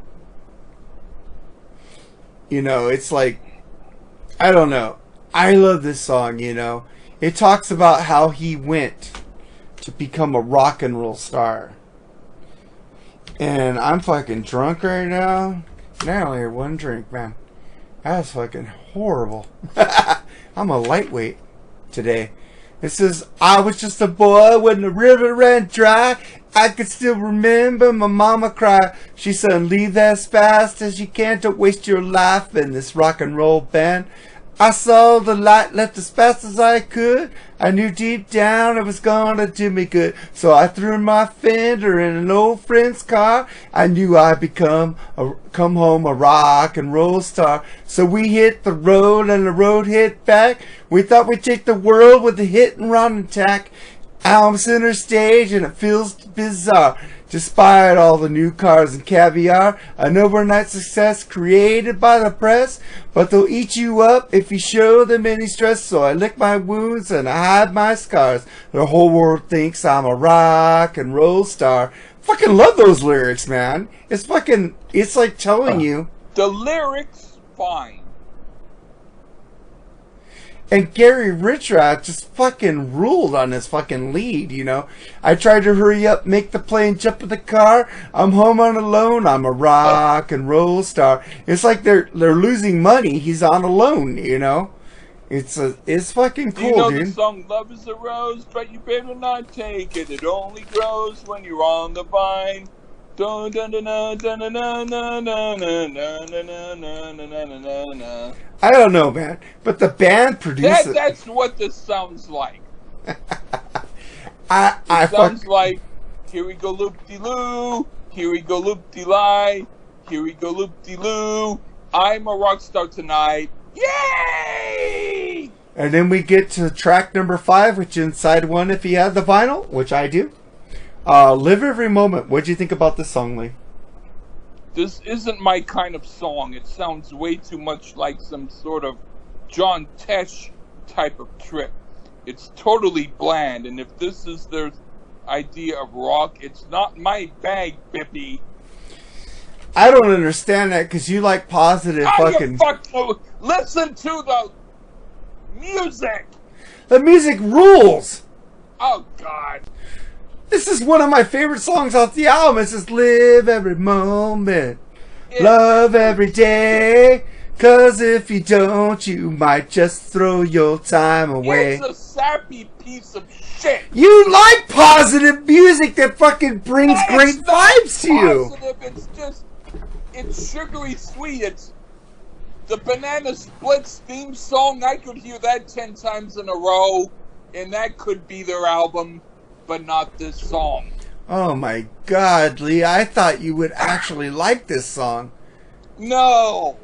You know, it's like, I don't know. I love this song, you know. It talks about how he went to become a rock and roll star. And I'm fucking drunk right now. And I only had one drink, man. That's fucking horrible. I'm a lightweight today. It says, I was just a boy when the river ran dry. I could still remember my mama cry. She said, leave as fast as you can. Don't waste your life in this rock and roll band. I saw the light, left as fast as I could. I knew deep down it was gonna do me good. So I threw my fender in an old friend's car. I knew I'd come home a rock and roll star. So we hit the road and the road hit back. We thought we'd take the world with a hit and run attack. I'm center stage and it feels bizarre. Despite all the new cars and caviar, an overnight success created by the press, but they'll eat you up if you show them any stress. So I lick my wounds and I hide my scars. The whole world thinks I'm a rock and roll star. Fucking love those lyrics, man. It's like telling you. The lyrics, fine. And Gary Richrath just fucking ruled on this fucking lead, you know. I tried to hurry up, make the plane, jump in the car. I'm home on alone. I'm a rock and roll star. It's like they're losing money. He's on a loan, you know. It's fucking cool, You know dude. the song "Love Is a Rose," but you better not take it. It only grows when you're on the vine. Dun dun dun dun dun dun dun dun dun dun dun dun dun. I don't know, man, but the band produced it. That's what this sounds like. I It sounds like, here we go loop-de-loo, here we go loop-de-lie, here we go loop-de-loo, I'm a rock star tonight, yay! And then we get to track number 5, which is inside one if you have the vinyl, which I do. Live Every Moment. What'd you think about this song, Lee? This isn't my kind of song. It sounds way too much like some sort of John Tesh type of trip. It's totally bland, and if this is their idea of rock, it's not my bag, Bippy. I don't understand that because you like positive fucking... Listen to the music! The music rules! Oh, God. This is one of my favorite songs off the album. It's just live every moment, love every day. Cause if you don't, you might just throw your time away. It's a sappy piece of shit. You like positive music that fucking brings great vibes to you. It's just, it's sugary sweet. It's the Banana Splits theme song. I could hear that 10 times in a row, and that could be their album, but not this song. Oh my God, Lee, I thought you would actually like this song. No.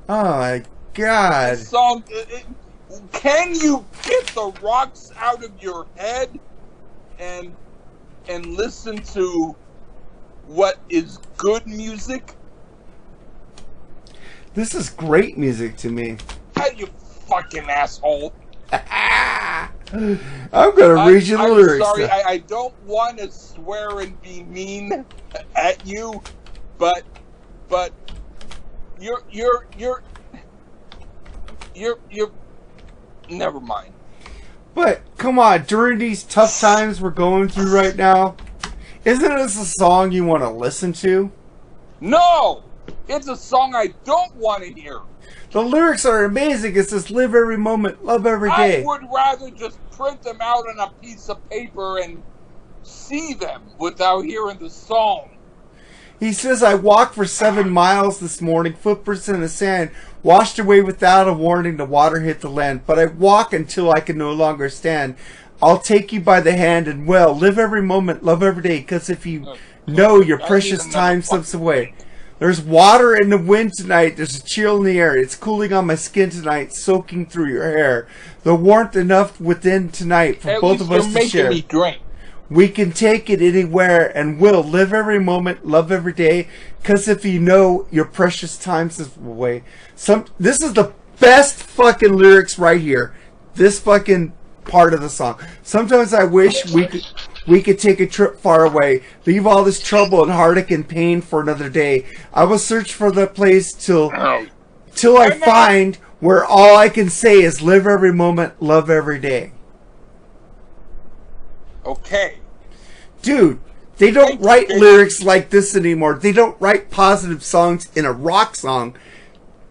Oh my God. This song, can you get the rocks out of your head and listen to what is good music? This is great music to me. Hey, you fucking asshole. I'm gonna read you the lyrics. I'm sorry, I don't want to swear and be mean at you, but you're never mind. But come on, during these tough times we're going through right now, isn't this a song you want to listen to? No, it's a song I don't want to hear. The lyrics are amazing. It says, live every moment, love every day. I would rather just print them out on a piece of paper and see them without hearing the song. He says, I walked for 7 miles this morning, footprints in the sand, washed away without a warning, the water hit the land. But I walk until I can no longer stand. I'll take you by the hand and live every moment, love every day, because if you know your precious time slips away. There's water in the wind tonight. There's a chill in the air. It's cooling on my skin tonight, soaking through your hair. The warmth enough within tonight for both of us to share. Me drink. We can take it anywhere and we'll live every moment, love every day. Cause if you know your precious time slips away. This is the best fucking lyrics right here. This fucking part of the song. Sometimes I wish we could take a trip far away, leave all this trouble and heartache and pain for another day. I will search for the place till I find where all I can say is live every moment, love every day. Okay. Dude, they don't write lyrics like this anymore. They don't write positive songs in a rock song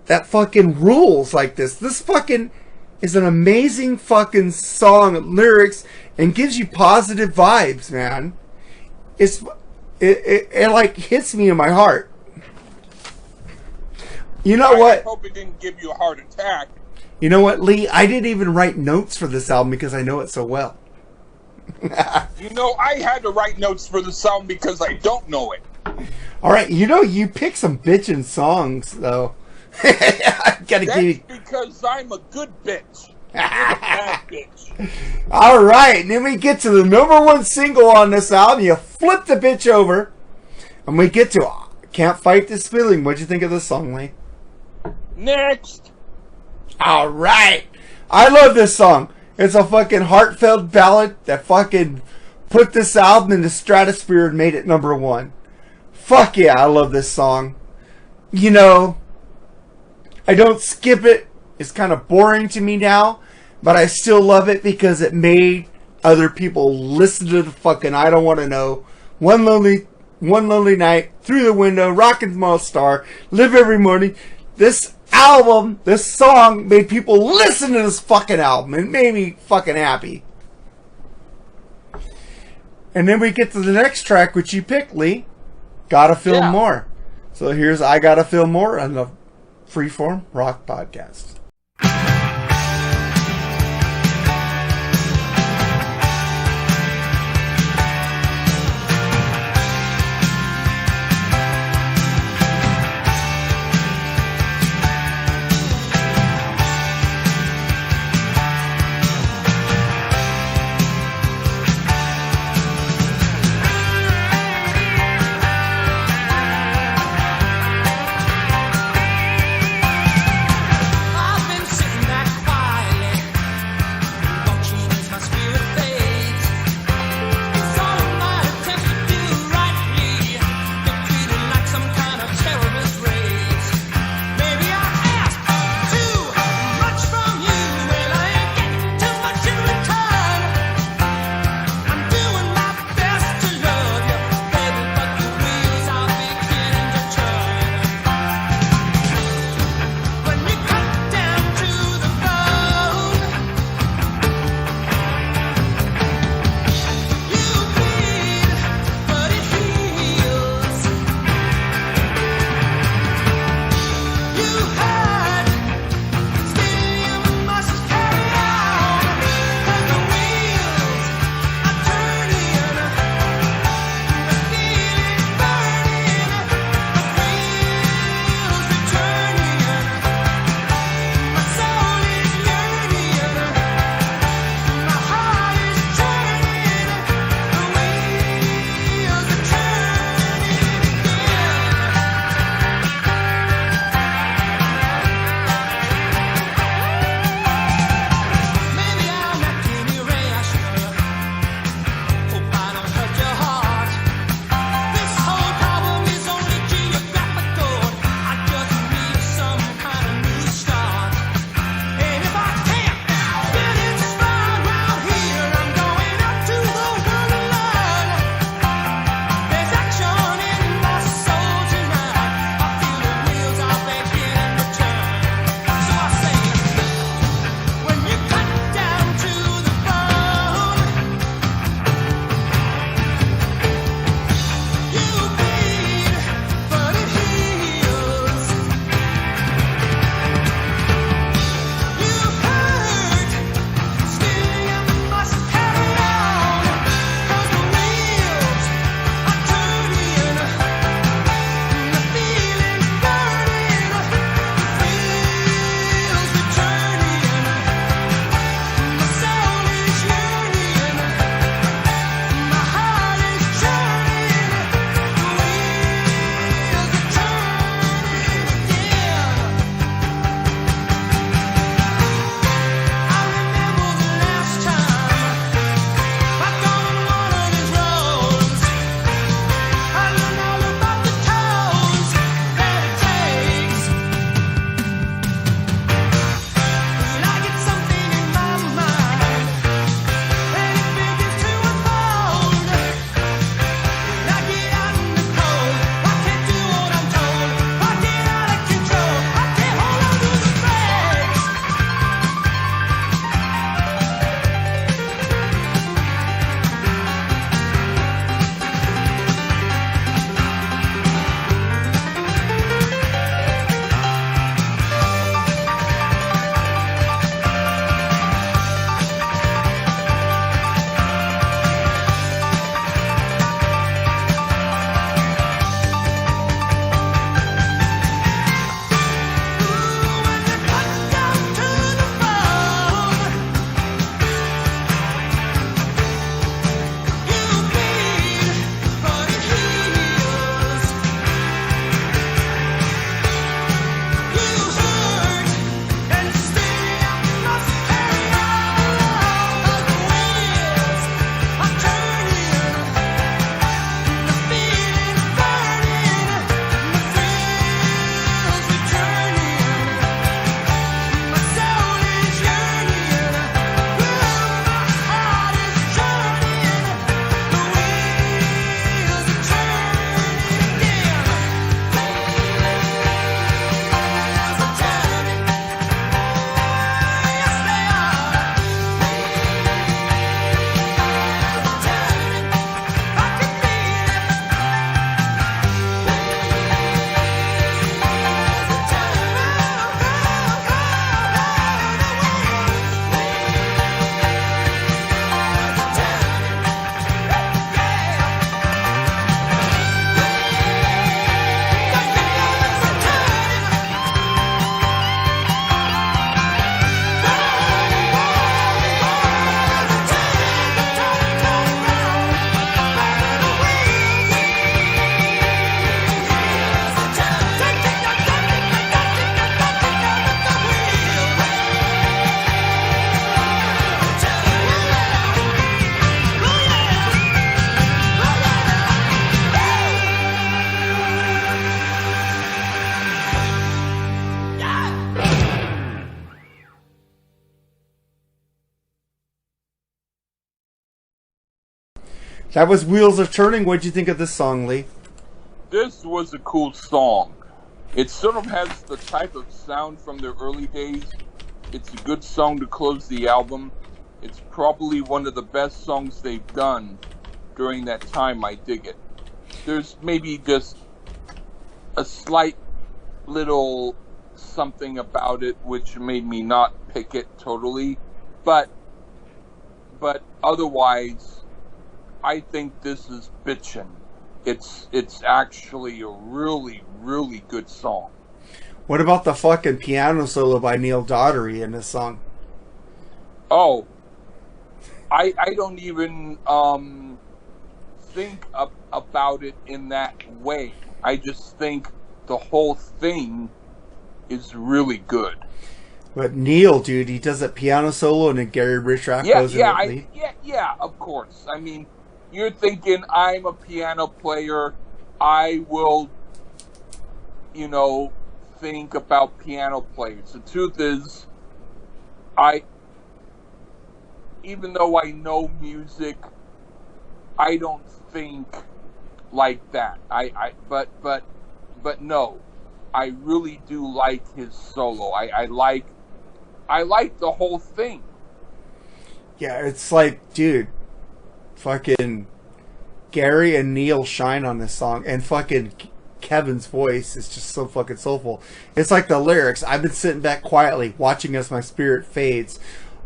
that fucking rules like this. This fucking is an amazing fucking song, lyrics, and gives you positive vibes, man. It like hits me in my heart. You know what? I hope it didn't give you a heart attack. You know what, Lee? I didn't even write notes for this album because I know it so well. You know, I had to write notes for the song because I don't know it. Alright, you know, you pick some bitchin' songs, though. I gotta give you... because I'm a good bitch. You're a bad bitch. Alright, then we get to the #1 single on this album. You flip the bitch over. And we get to Can't Fight This Feeling. What'd you think of this song, Lee? Next. Alright. I love this song. It's a fucking heartfelt ballad that fucking put this album in the stratosphere and made it #1. Fuck yeah, I love this song. You know, I don't skip it. It's kind of boring to me now, but I still love it because it made other people listen to the fucking I Don't Want to Know, One Lonely Night, Through the Window, Rockin' Small Star, Live Every Morning. This album, this song made people listen to this fucking album. It made me fucking happy. And then we get to the next track, which you picked, Lee. Gotta Feel More. So here's I Gotta Feel More on the Freeform Rock Podcast. I That was Wheels Are Turning. What'd you think of this song, Lee? This was a cool song. It sort of has the type of sound from their early days. It's a good song to close the album. It's probably one of the best songs they've done during that time. I dig it. There's maybe just a slight little something about it which made me not pick it totally, but otherwise I think this is bitchin'. It's actually a really, really good song. What about the fucking piano solo by Neil Daugherty in this song? Oh, I don't even think about it in that way. I just think the whole thing is really good. But Neil, dude, he does that piano solo and then Gary Richrath goes in the lead. Yeah, of course. I mean, you're thinking I'm a piano player. I will, think about piano players. The truth is, even though I know music, I don't think like that. But no, I really do like his solo. I like the whole thing. Yeah, it's like, dude, fucking Gary and Neil shine on this song, and fucking Kevin's voice is just so fucking soulful. It's like the lyrics. I've been sitting back quietly, watching as my spirit fades.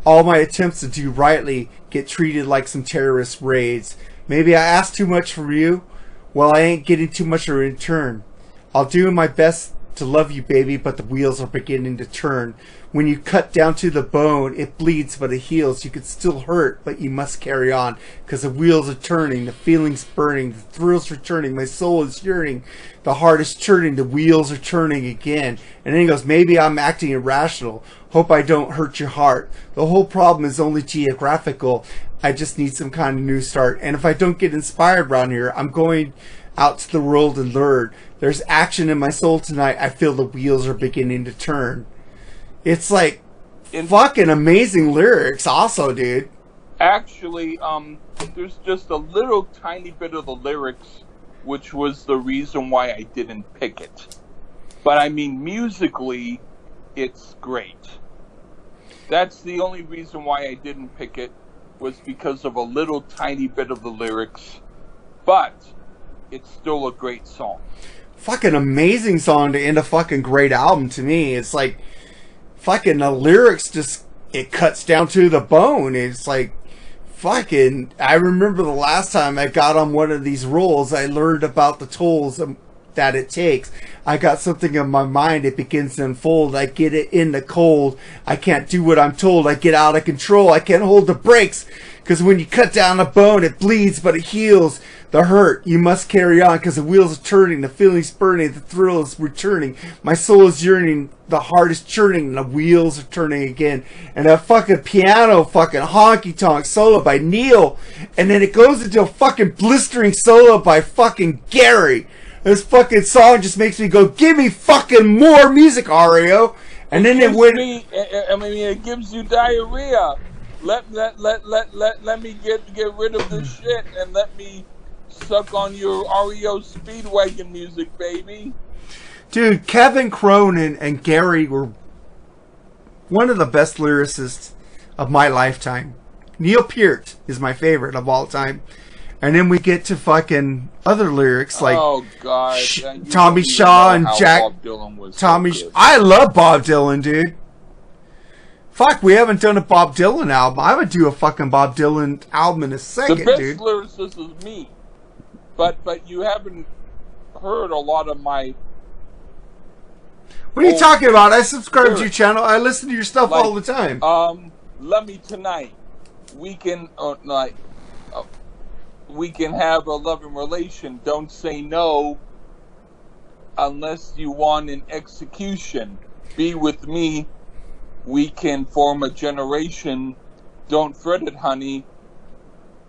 All my attempts to do rightly get treated like some terrorist raids. Maybe I asked too much from you. Well, I ain't getting too much in return. I'll do my best to love you, baby, but the wheels are beginning to turn. When you cut down to the bone, it bleeds but it heals. You could still hurt, but you must carry on, because the wheels are turning, the feeling's burning, the thrill's returning, my soul is yearning, the heart is churning, the wheels are turning again. And then he goes, maybe I'm acting irrational. Hope I don't hurt your heart. The whole problem is only geographical. I just need some kind of new start. And if I don't get inspired around here, I'm going out to the world and learn. There's action in my soul tonight. I feel the wheels are beginning to turn. It's like fucking amazing lyrics also, dude. Actually, there's just a little tiny bit of the lyrics which was the reason why I didn't pick it. But I mean, musically, it's great. That's the only reason why I didn't pick it, was because of a little tiny bit of the lyrics. But it's still a great song. Fucking amazing song to end a fucking great album to me. It's like fucking the lyrics just, it cuts down to the bone. It's like fucking, I remember the last time I got on one of these rolls, I learned about the tolls that it takes. I got something in my mind, it begins to unfold. I get it in the cold. I can't do what I'm told. I get out of control. I can't hold the brakes. Because when you cut down a bone, it bleeds, but it heals. The hurt, you must carry on, because the wheels are turning, the feeling's burning, the thrill is returning. My soul is yearning, the heart is churning, and the wheels are turning again. And that fucking piano fucking honky-tonk solo by Neil. And then it goes into a fucking blistering solo by fucking Gary. This fucking song just makes me go, give me fucking more music, Ario. And then it went. It gives you diarrhea. Let me get rid of this shit and let me suck on your REO Speedwagon music, baby. Dude, Kevin Cronin and Gary were one of the best lyricists of my lifetime. Neil Peart is my favorite of all time. And then we get to fucking other lyrics like Tommy Shaw and Jack. Bob Dylan was Tommy, so good. I love Bob Dylan, dude. Fuck, we haven't done a Bob Dylan album. I would do a fucking Bob Dylan album in a second, dude. The best lyricist is me. But you haven't heard a lot of my... What are you talking about? I subscribe to your channel. I listen to your stuff all the time. Love Me Tonight. We can have a loving relation. Don't say no unless you want an execution. Be with me. We can form a generation. Don't fret it, honey.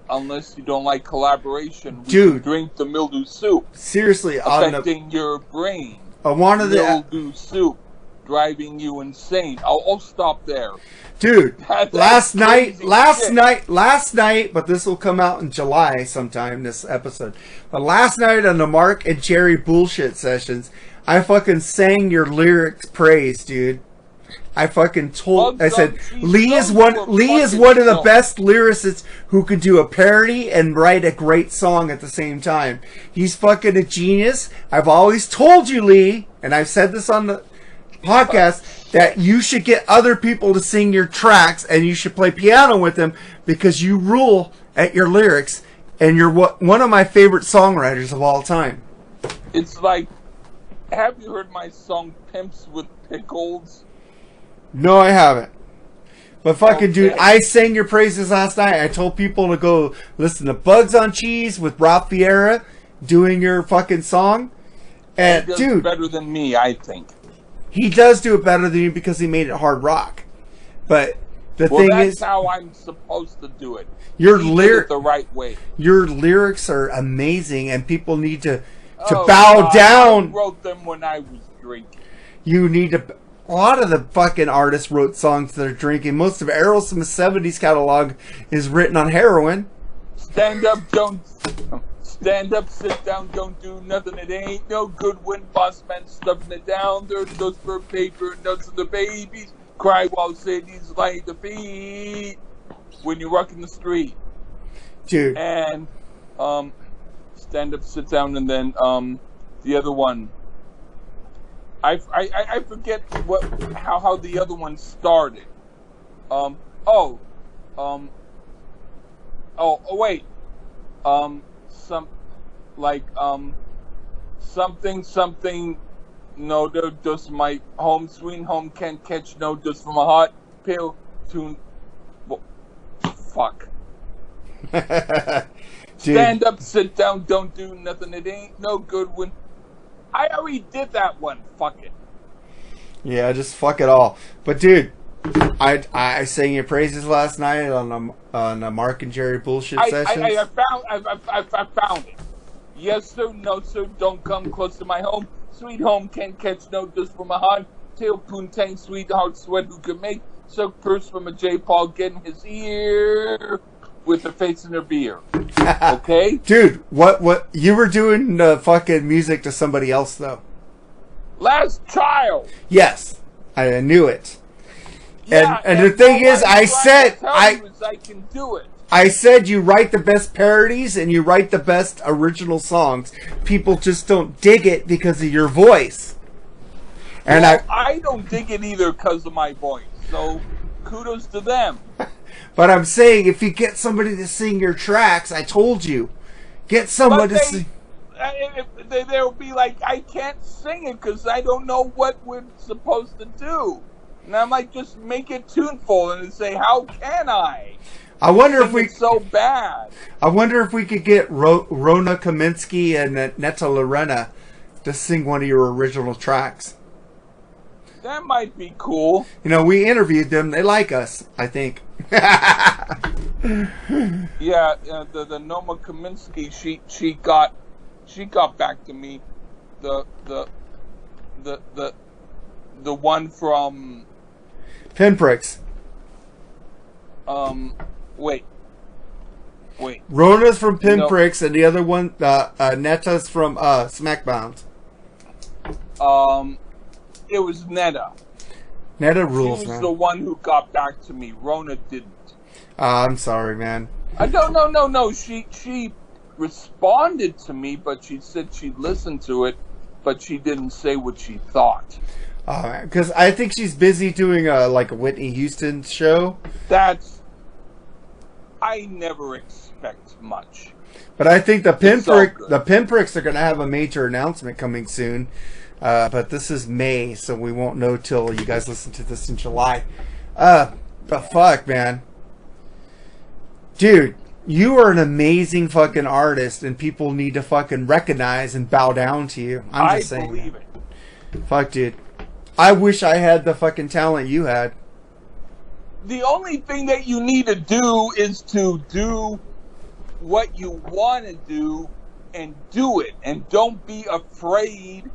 Unless you don't like collaboration. We Dude, can drink the mildew soup. Seriously, affecting your brain. I wanted mildew soup. driving you insane. I'll stop there. Dude, That's last night, crazy but this will come out in July sometime, this episode. But last night on the Mark and Jerry bullshit sessions, I fucking sang your lyrics praise, dude. I fucking told, I said, Lee is one of the best lyricists who could do a parody and write a great song at the same time. He's fucking a genius. I've always told you, Lee, and I've said this on the podcast, that you should get other people to sing your tracks and you should play piano with them because you rule at your lyrics and you're one of my favorite songwriters of all time. It's like, have you heard my song Pimps with Pickles? No, I haven't. But fucking Okay. dude, I sang your praises last night. I told people to go listen to Bugs on Cheese with Rob Fiera doing your fucking song. And He does dude, better than me, I think. he does do it better than you because he made it hard rock. But the Well, thing that's is, how I'm supposed to do it. your He did it the right way. your lyrics are amazing, and people need to Oh, bow God, down. I wrote them when I was drinking. You need to. A lot of the fucking artists wrote songs that are drinking. Most of Aerosmith's 70s catalog is written on heroin. Stand up, sit down, don't do nothing. It ain't no good when boss man stuffing it down. There's those for paper, notes of the babies. Cry while cities light the feet when you're walking the street. Dude. And stand up, sit down, and then the other one. I forget how the other one started. Wait. Something. No, does my home sweet home can't catch no dust from a hot pale tune. Fuck. Stand up, sit down, don't do nothing. It ain't no good when. I already did that one. Fuck it. Yeah, just fuck it all. But dude, I sang your praises last night on the Mark and Jerry bullshit sessions. I found it. Yes sir, no sir, don't come close to my home. Sweet home can't catch no dust from a hot tail poontang sweetheart sweat who can make soak purse from a J Paul getting his ear with a face in her beer. Okay? Dude, what you were doing fucking music to somebody else though. Last Child. Yes, I knew it. Yeah, and the thing is, I can do it. I said you write the best parodies and you write the best original songs. People just don't dig it because of your voice. And well, I don't dig it either because of my voice. So kudos to them. But I'm saying if you get somebody to sing your tracks, I told you, get someone to sing. They'll be like, I can't sing it because I don't know what we're supposed to do. And I'm like, just make it tuneful and say, how can I? I wonder if we so bad. I wonder if we could get Rona Kaminsky and Netta Lorena to sing one of your original tracks. That might be cool. You know, we interviewed them. They like us, I think. Yeah, the Noma Kaminsky, she got back to me. The one from Pinpricks. Wait. Rona's from Pinpricks, and the other one, Netta's from Smackbound. It was Netta. Netta rules, She was man. the one who got back to me. Rona didn't. I'm sorry, man. No. She responded to me, but she said she listened to it, but she didn't say what she thought. Because I think she's busy doing a Whitney Houston show. I never expect much. But I think the Pinpricks are going to have a major announcement coming soon. But this is May, so we won't know till you guys listen to this in July. But fuck, man. Dude, you are an amazing fucking artist, and people need to fucking recognize and bow down to you. I'm just saying. I believe it. Fuck, dude. I wish I had the fucking talent you had. The only thing that you need to do is to do what you want to do and do it. And don't be afraid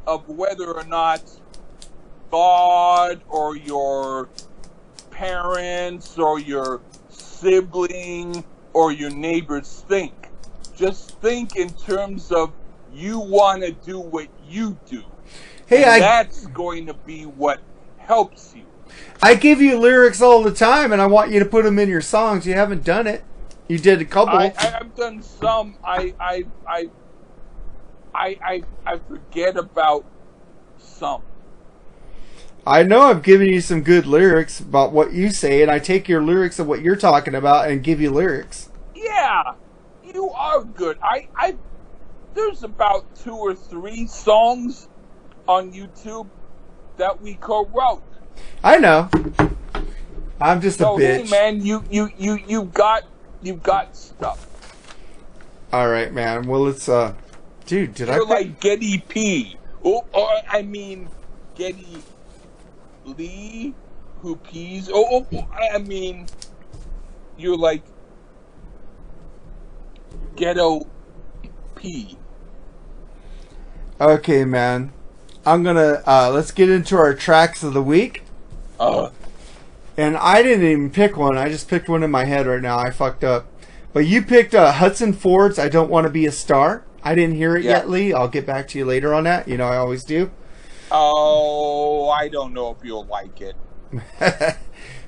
of whether or not God or your parents or your sibling or your neighbors think. Just think in terms of you want to do what you do. Hey, and that's going to be what helps you. I give you lyrics all the time, and I want you to put them in your songs. You haven't done it. You did a couple. I've done some. I forget about some. I know I've given you some good lyrics about what you say, and I take your lyrics of what you're talking about and give you lyrics. Yeah, you are good. There's about 2 or 3 songs on YouTube that we co-wrote. I know. I'm just a bitch. Hey man, you've got stuff. All right, man. Well, it's dude. Did You're I? like Getty P. Getty Lee, who pees. You're like Ghetto P. Okay, man. I'm gonna let's get into our tracks of the week. And I didn't even pick one. I just picked one in my head right now. I fucked up. But you picked Hudson-Ford's "I Don't Want to Be a Star." I didn't hear it yet, Lee. I'll get back to you later on that. You know I always do. Oh, I don't know if you'll like it.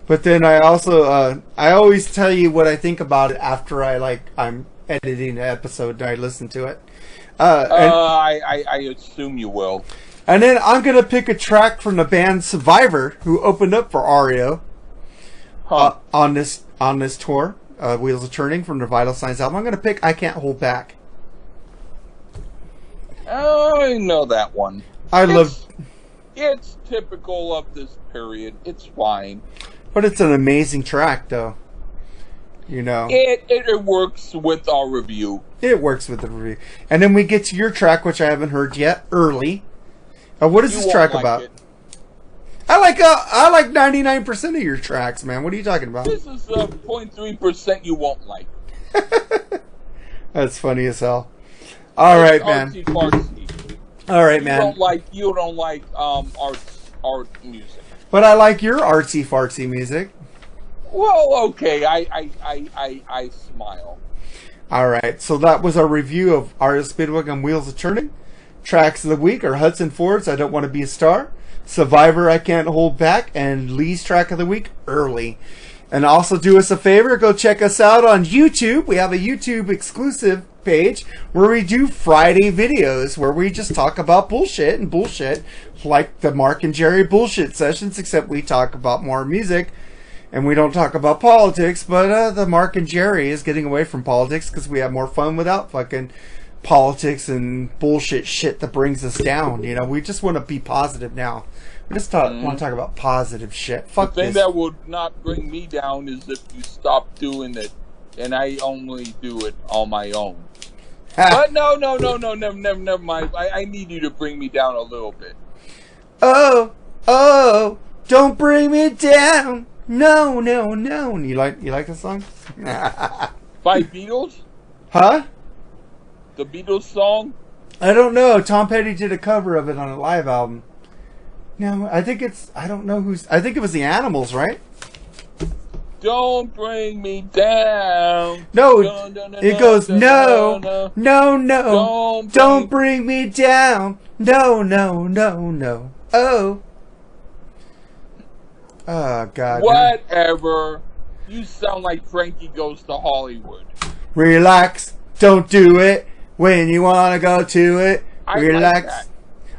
But then I also I always tell you what I think about it after I'm editing the episode and I listen to it. I assume you will. And then I'm gonna pick a track from the band Survivor, who opened up for REO on this tour, Wheels of Turning from their Vital Signs album. I'm gonna pick "I Can't Hold Back." I know that one. It's typical of this period. It's fine. But it's an amazing track, though. You know. It works with our review. It works with the review. And then we get to your track, which I haven't heard yet, Early. What is this track about? It. I like 99% of your tracks, man. What are you talking about? This is 0.3% you won't like. That's funny as hell. All right, man. Artsy-fartsy. All right, man. You don't like art music. But I like your artsy fartsy music. Well, okay. I smile. All right. So that was our review of our Speedwagon-Wheels of Turning. Tracks of the week are Hudson-Ford's "I Don't Want to Be a Star," Survivor, "I Can't Hold Back," and Lee's track of the week, "Early." And also do us a favor, go check us out on YouTube. We have a YouTube exclusive page where we do Friday videos where we just talk about bullshit like the Mark and Jerry bullshit sessions, except we talk about more music and we don't talk about politics. But the Mark and Jerry is getting away from politics because we have more fun without fucking politics and bullshit shit that brings us down. You know, we just want to be positive now. We just want to talk about positive shit. Fuck the thing this. that would not bring me down is if you stop doing it and I only do it on my own. But no, never mind. I need you to bring me down a little bit. Oh, don't bring me down. No. You like this song? By Beatles? Huh? The Beatles song? I don't know. Tom Petty did a cover of it on a live album. No, I think it was the Animals, right? Don't bring me down. No, it goes, no. Don't bring me down. No. Oh, God. Whatever. You sound like Frankie Goes to Hollywood. Relax. Don't do it when you want to go to it. Relax. Like that.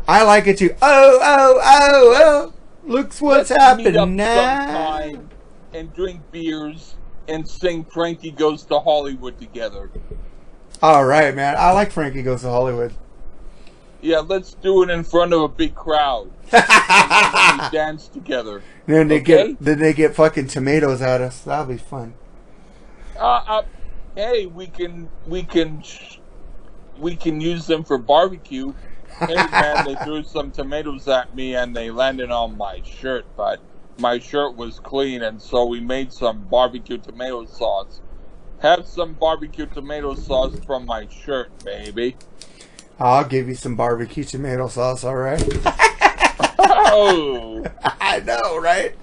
I like it too. Oh. Looks what's happening Let's meet up now. sometime and drink beers and sing Frankie Goes to Hollywood together. All right, man. I like Frankie Goes to Hollywood. Yeah, let's do it in front of a big crowd. And we dance together. Then they get fucking tomatoes at us. That'll be fun. Hey, we can use them for barbecue. Hey man, they threw some tomatoes at me and they landed on my shirt, but my shirt was clean, and so we made some barbecue tomato sauce. Have some barbecue tomato sauce from my shirt, baby. I'll give you some barbecue tomato sauce, alright? Oh. I know, right?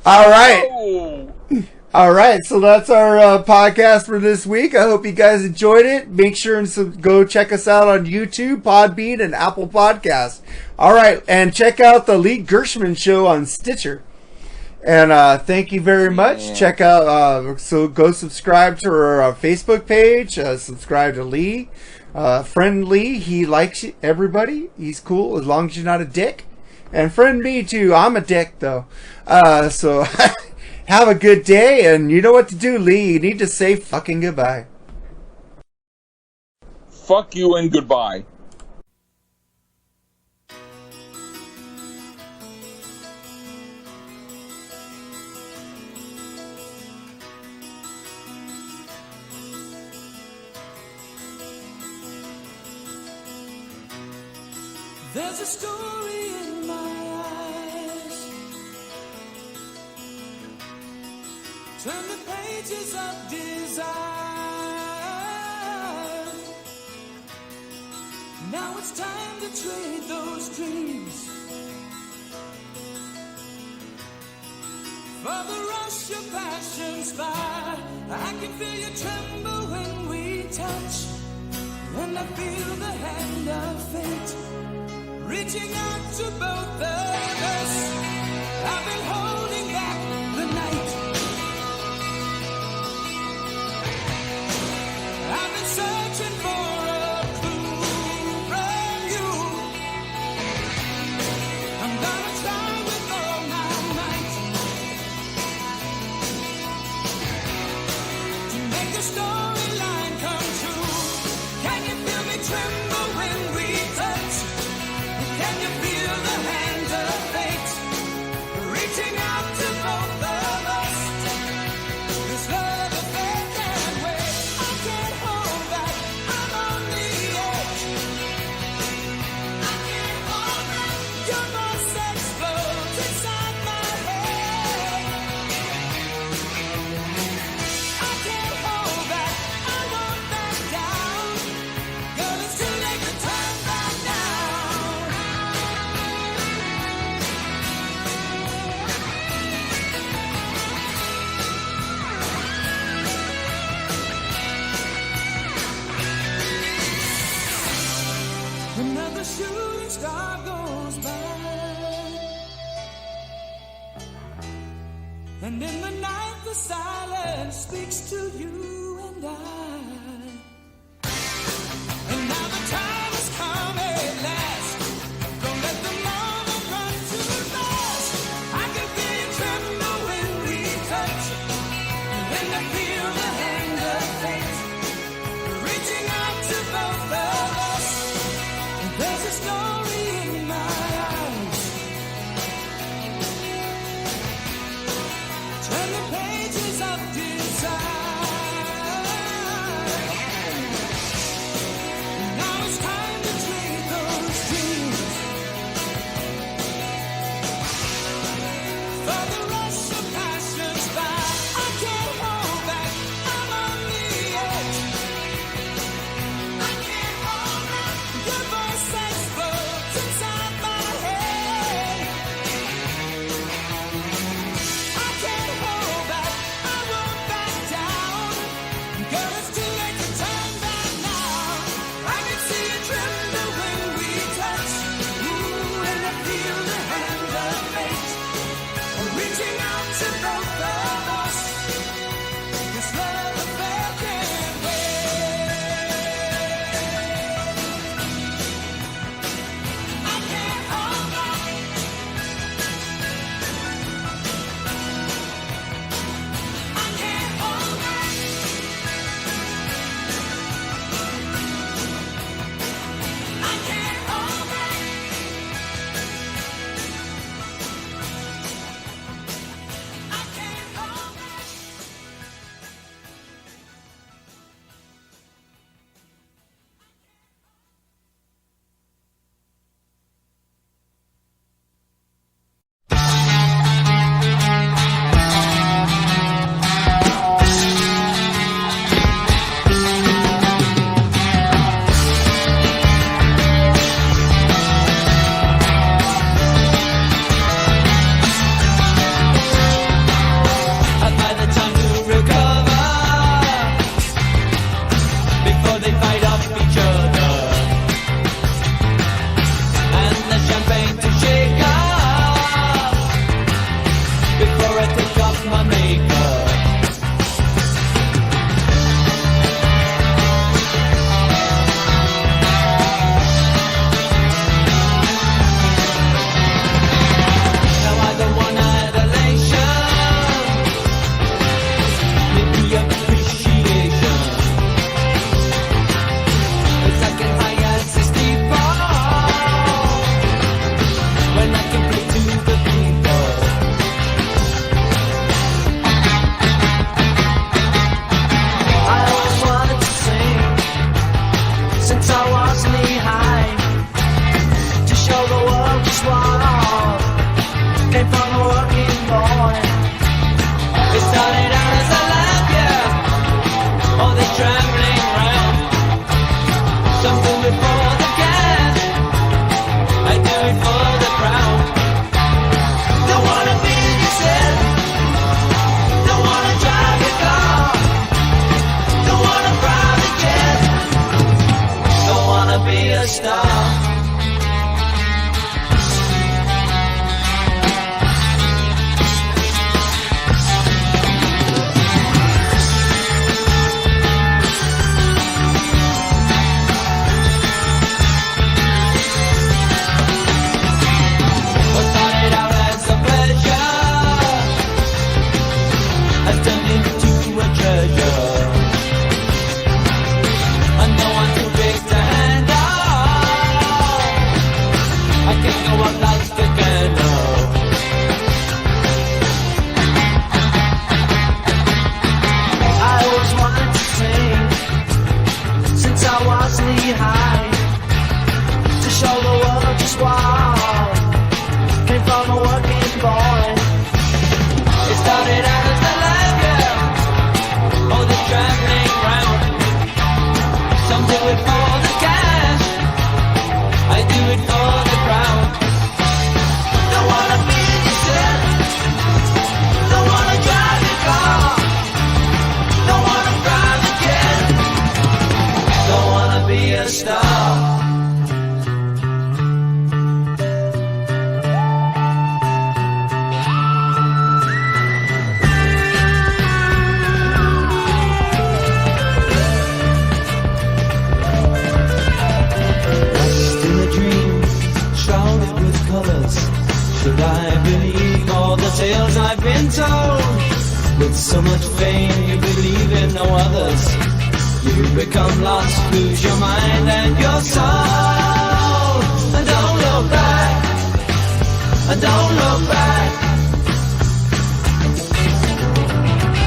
All right. Oh. All right, so that's our podcast for this week. I hope you guys enjoyed it. Make sure and go check us out on YouTube, Podbean, and Apple Podcasts. All right, and check out the Lee Gershman Show on Stitcher. And thank you very much. Yeah. Check out, so go subscribe to our Facebook page. Subscribe to Lee. Friend Lee, he likes everybody. He's cool as long as you're not a dick. And friend me too. I'm a dick though. So... Have a good day, and you know what to do, Lee. You need to say fucking goodbye. Fuck you and goodbye. There's a story in my eyes. Turn the pages of desire. Now it's time to trade those dreams for the rush of passion's fire. I can feel you tremble when we touch, and I feel the hand of fate reaching out to both of us. I've been holding back the night. I've been searching for a clue from you. I'm gonna try with all my might to make the storyline come true. Can you feel me tremble when we touch? Can you feel the hand of fate reaching out to both of us? This love affair can't wait. I can't hold back. I'm on the edge. I can't hold back. Your voice explodes inside my head. I can't hold back. I won't back down. Girl, it's too late to turn back now. Another shooting star goes by, and in the night the silence speaks to you and I. And now the time has come at last. Don't let the moment run too fast. I can feel you tremble when we touch, and I feel the hand of fate reaching out to both of us. There's a story in my eyes. Turn the pages of desire. Now it's time to trade those dreams for the rush of passion's fire. I can't hold back. With so much fame, you believe in no others. You become lost, lose your mind and your soul. And don't look back, and don't look back.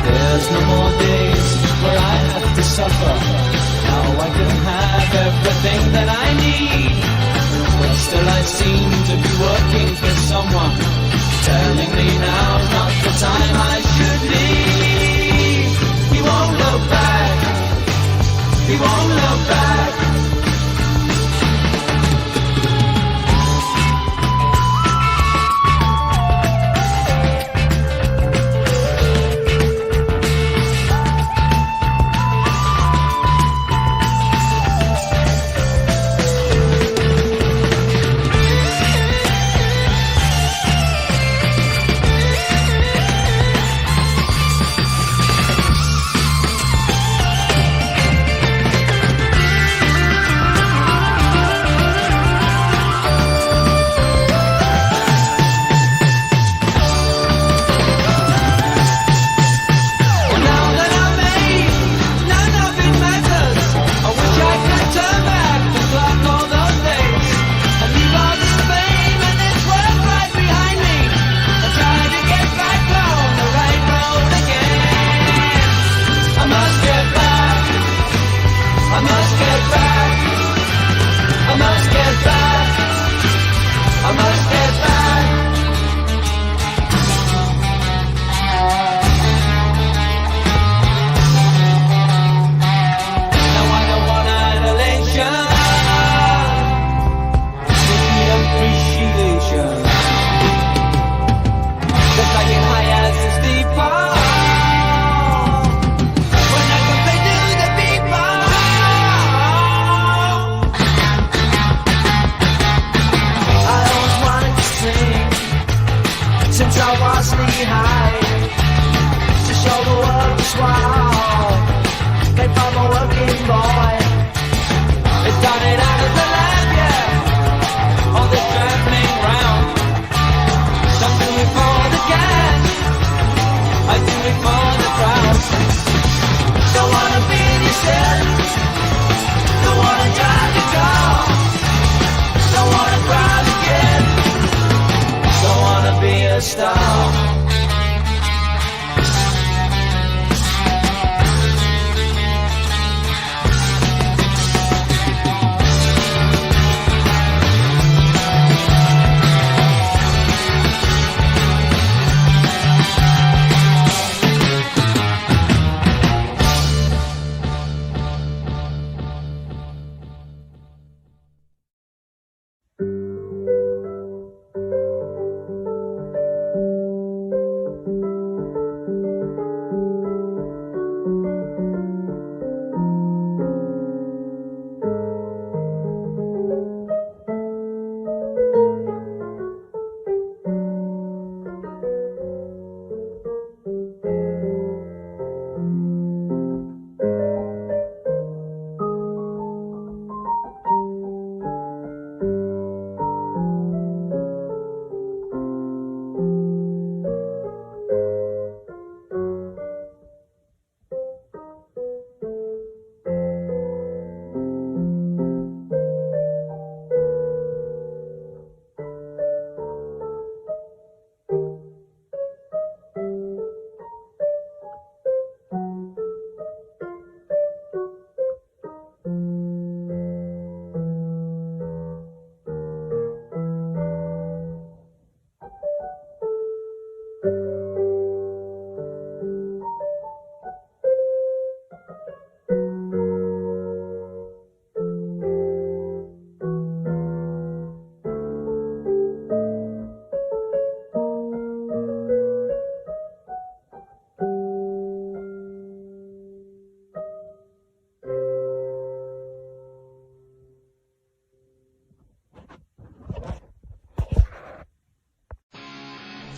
There's no more days where I have to suffer. Now I can have everything that I need. But still I seem to be working for someone, telling me now's not the time I should leave. He won't look back, he won't look back.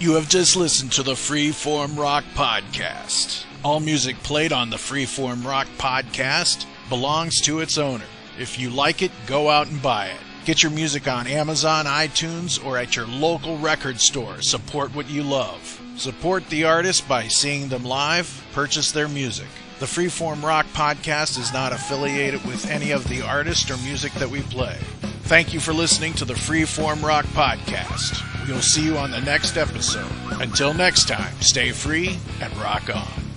You have just listened to the Freeform Rock Podcast. All music played on the Freeform Rock Podcast belongs to its owner. If you like it, go out and buy it. Get your music on Amazon, iTunes, or at your local record store. Support what you love. Support the artist by seeing them live, purchase their music. The Freeform Rock Podcast is not affiliated with any of the artists or music that we play. Thank you for listening to the Freeform Rock Podcast. We'll see you on the next episode. Until next time, stay free and rock on.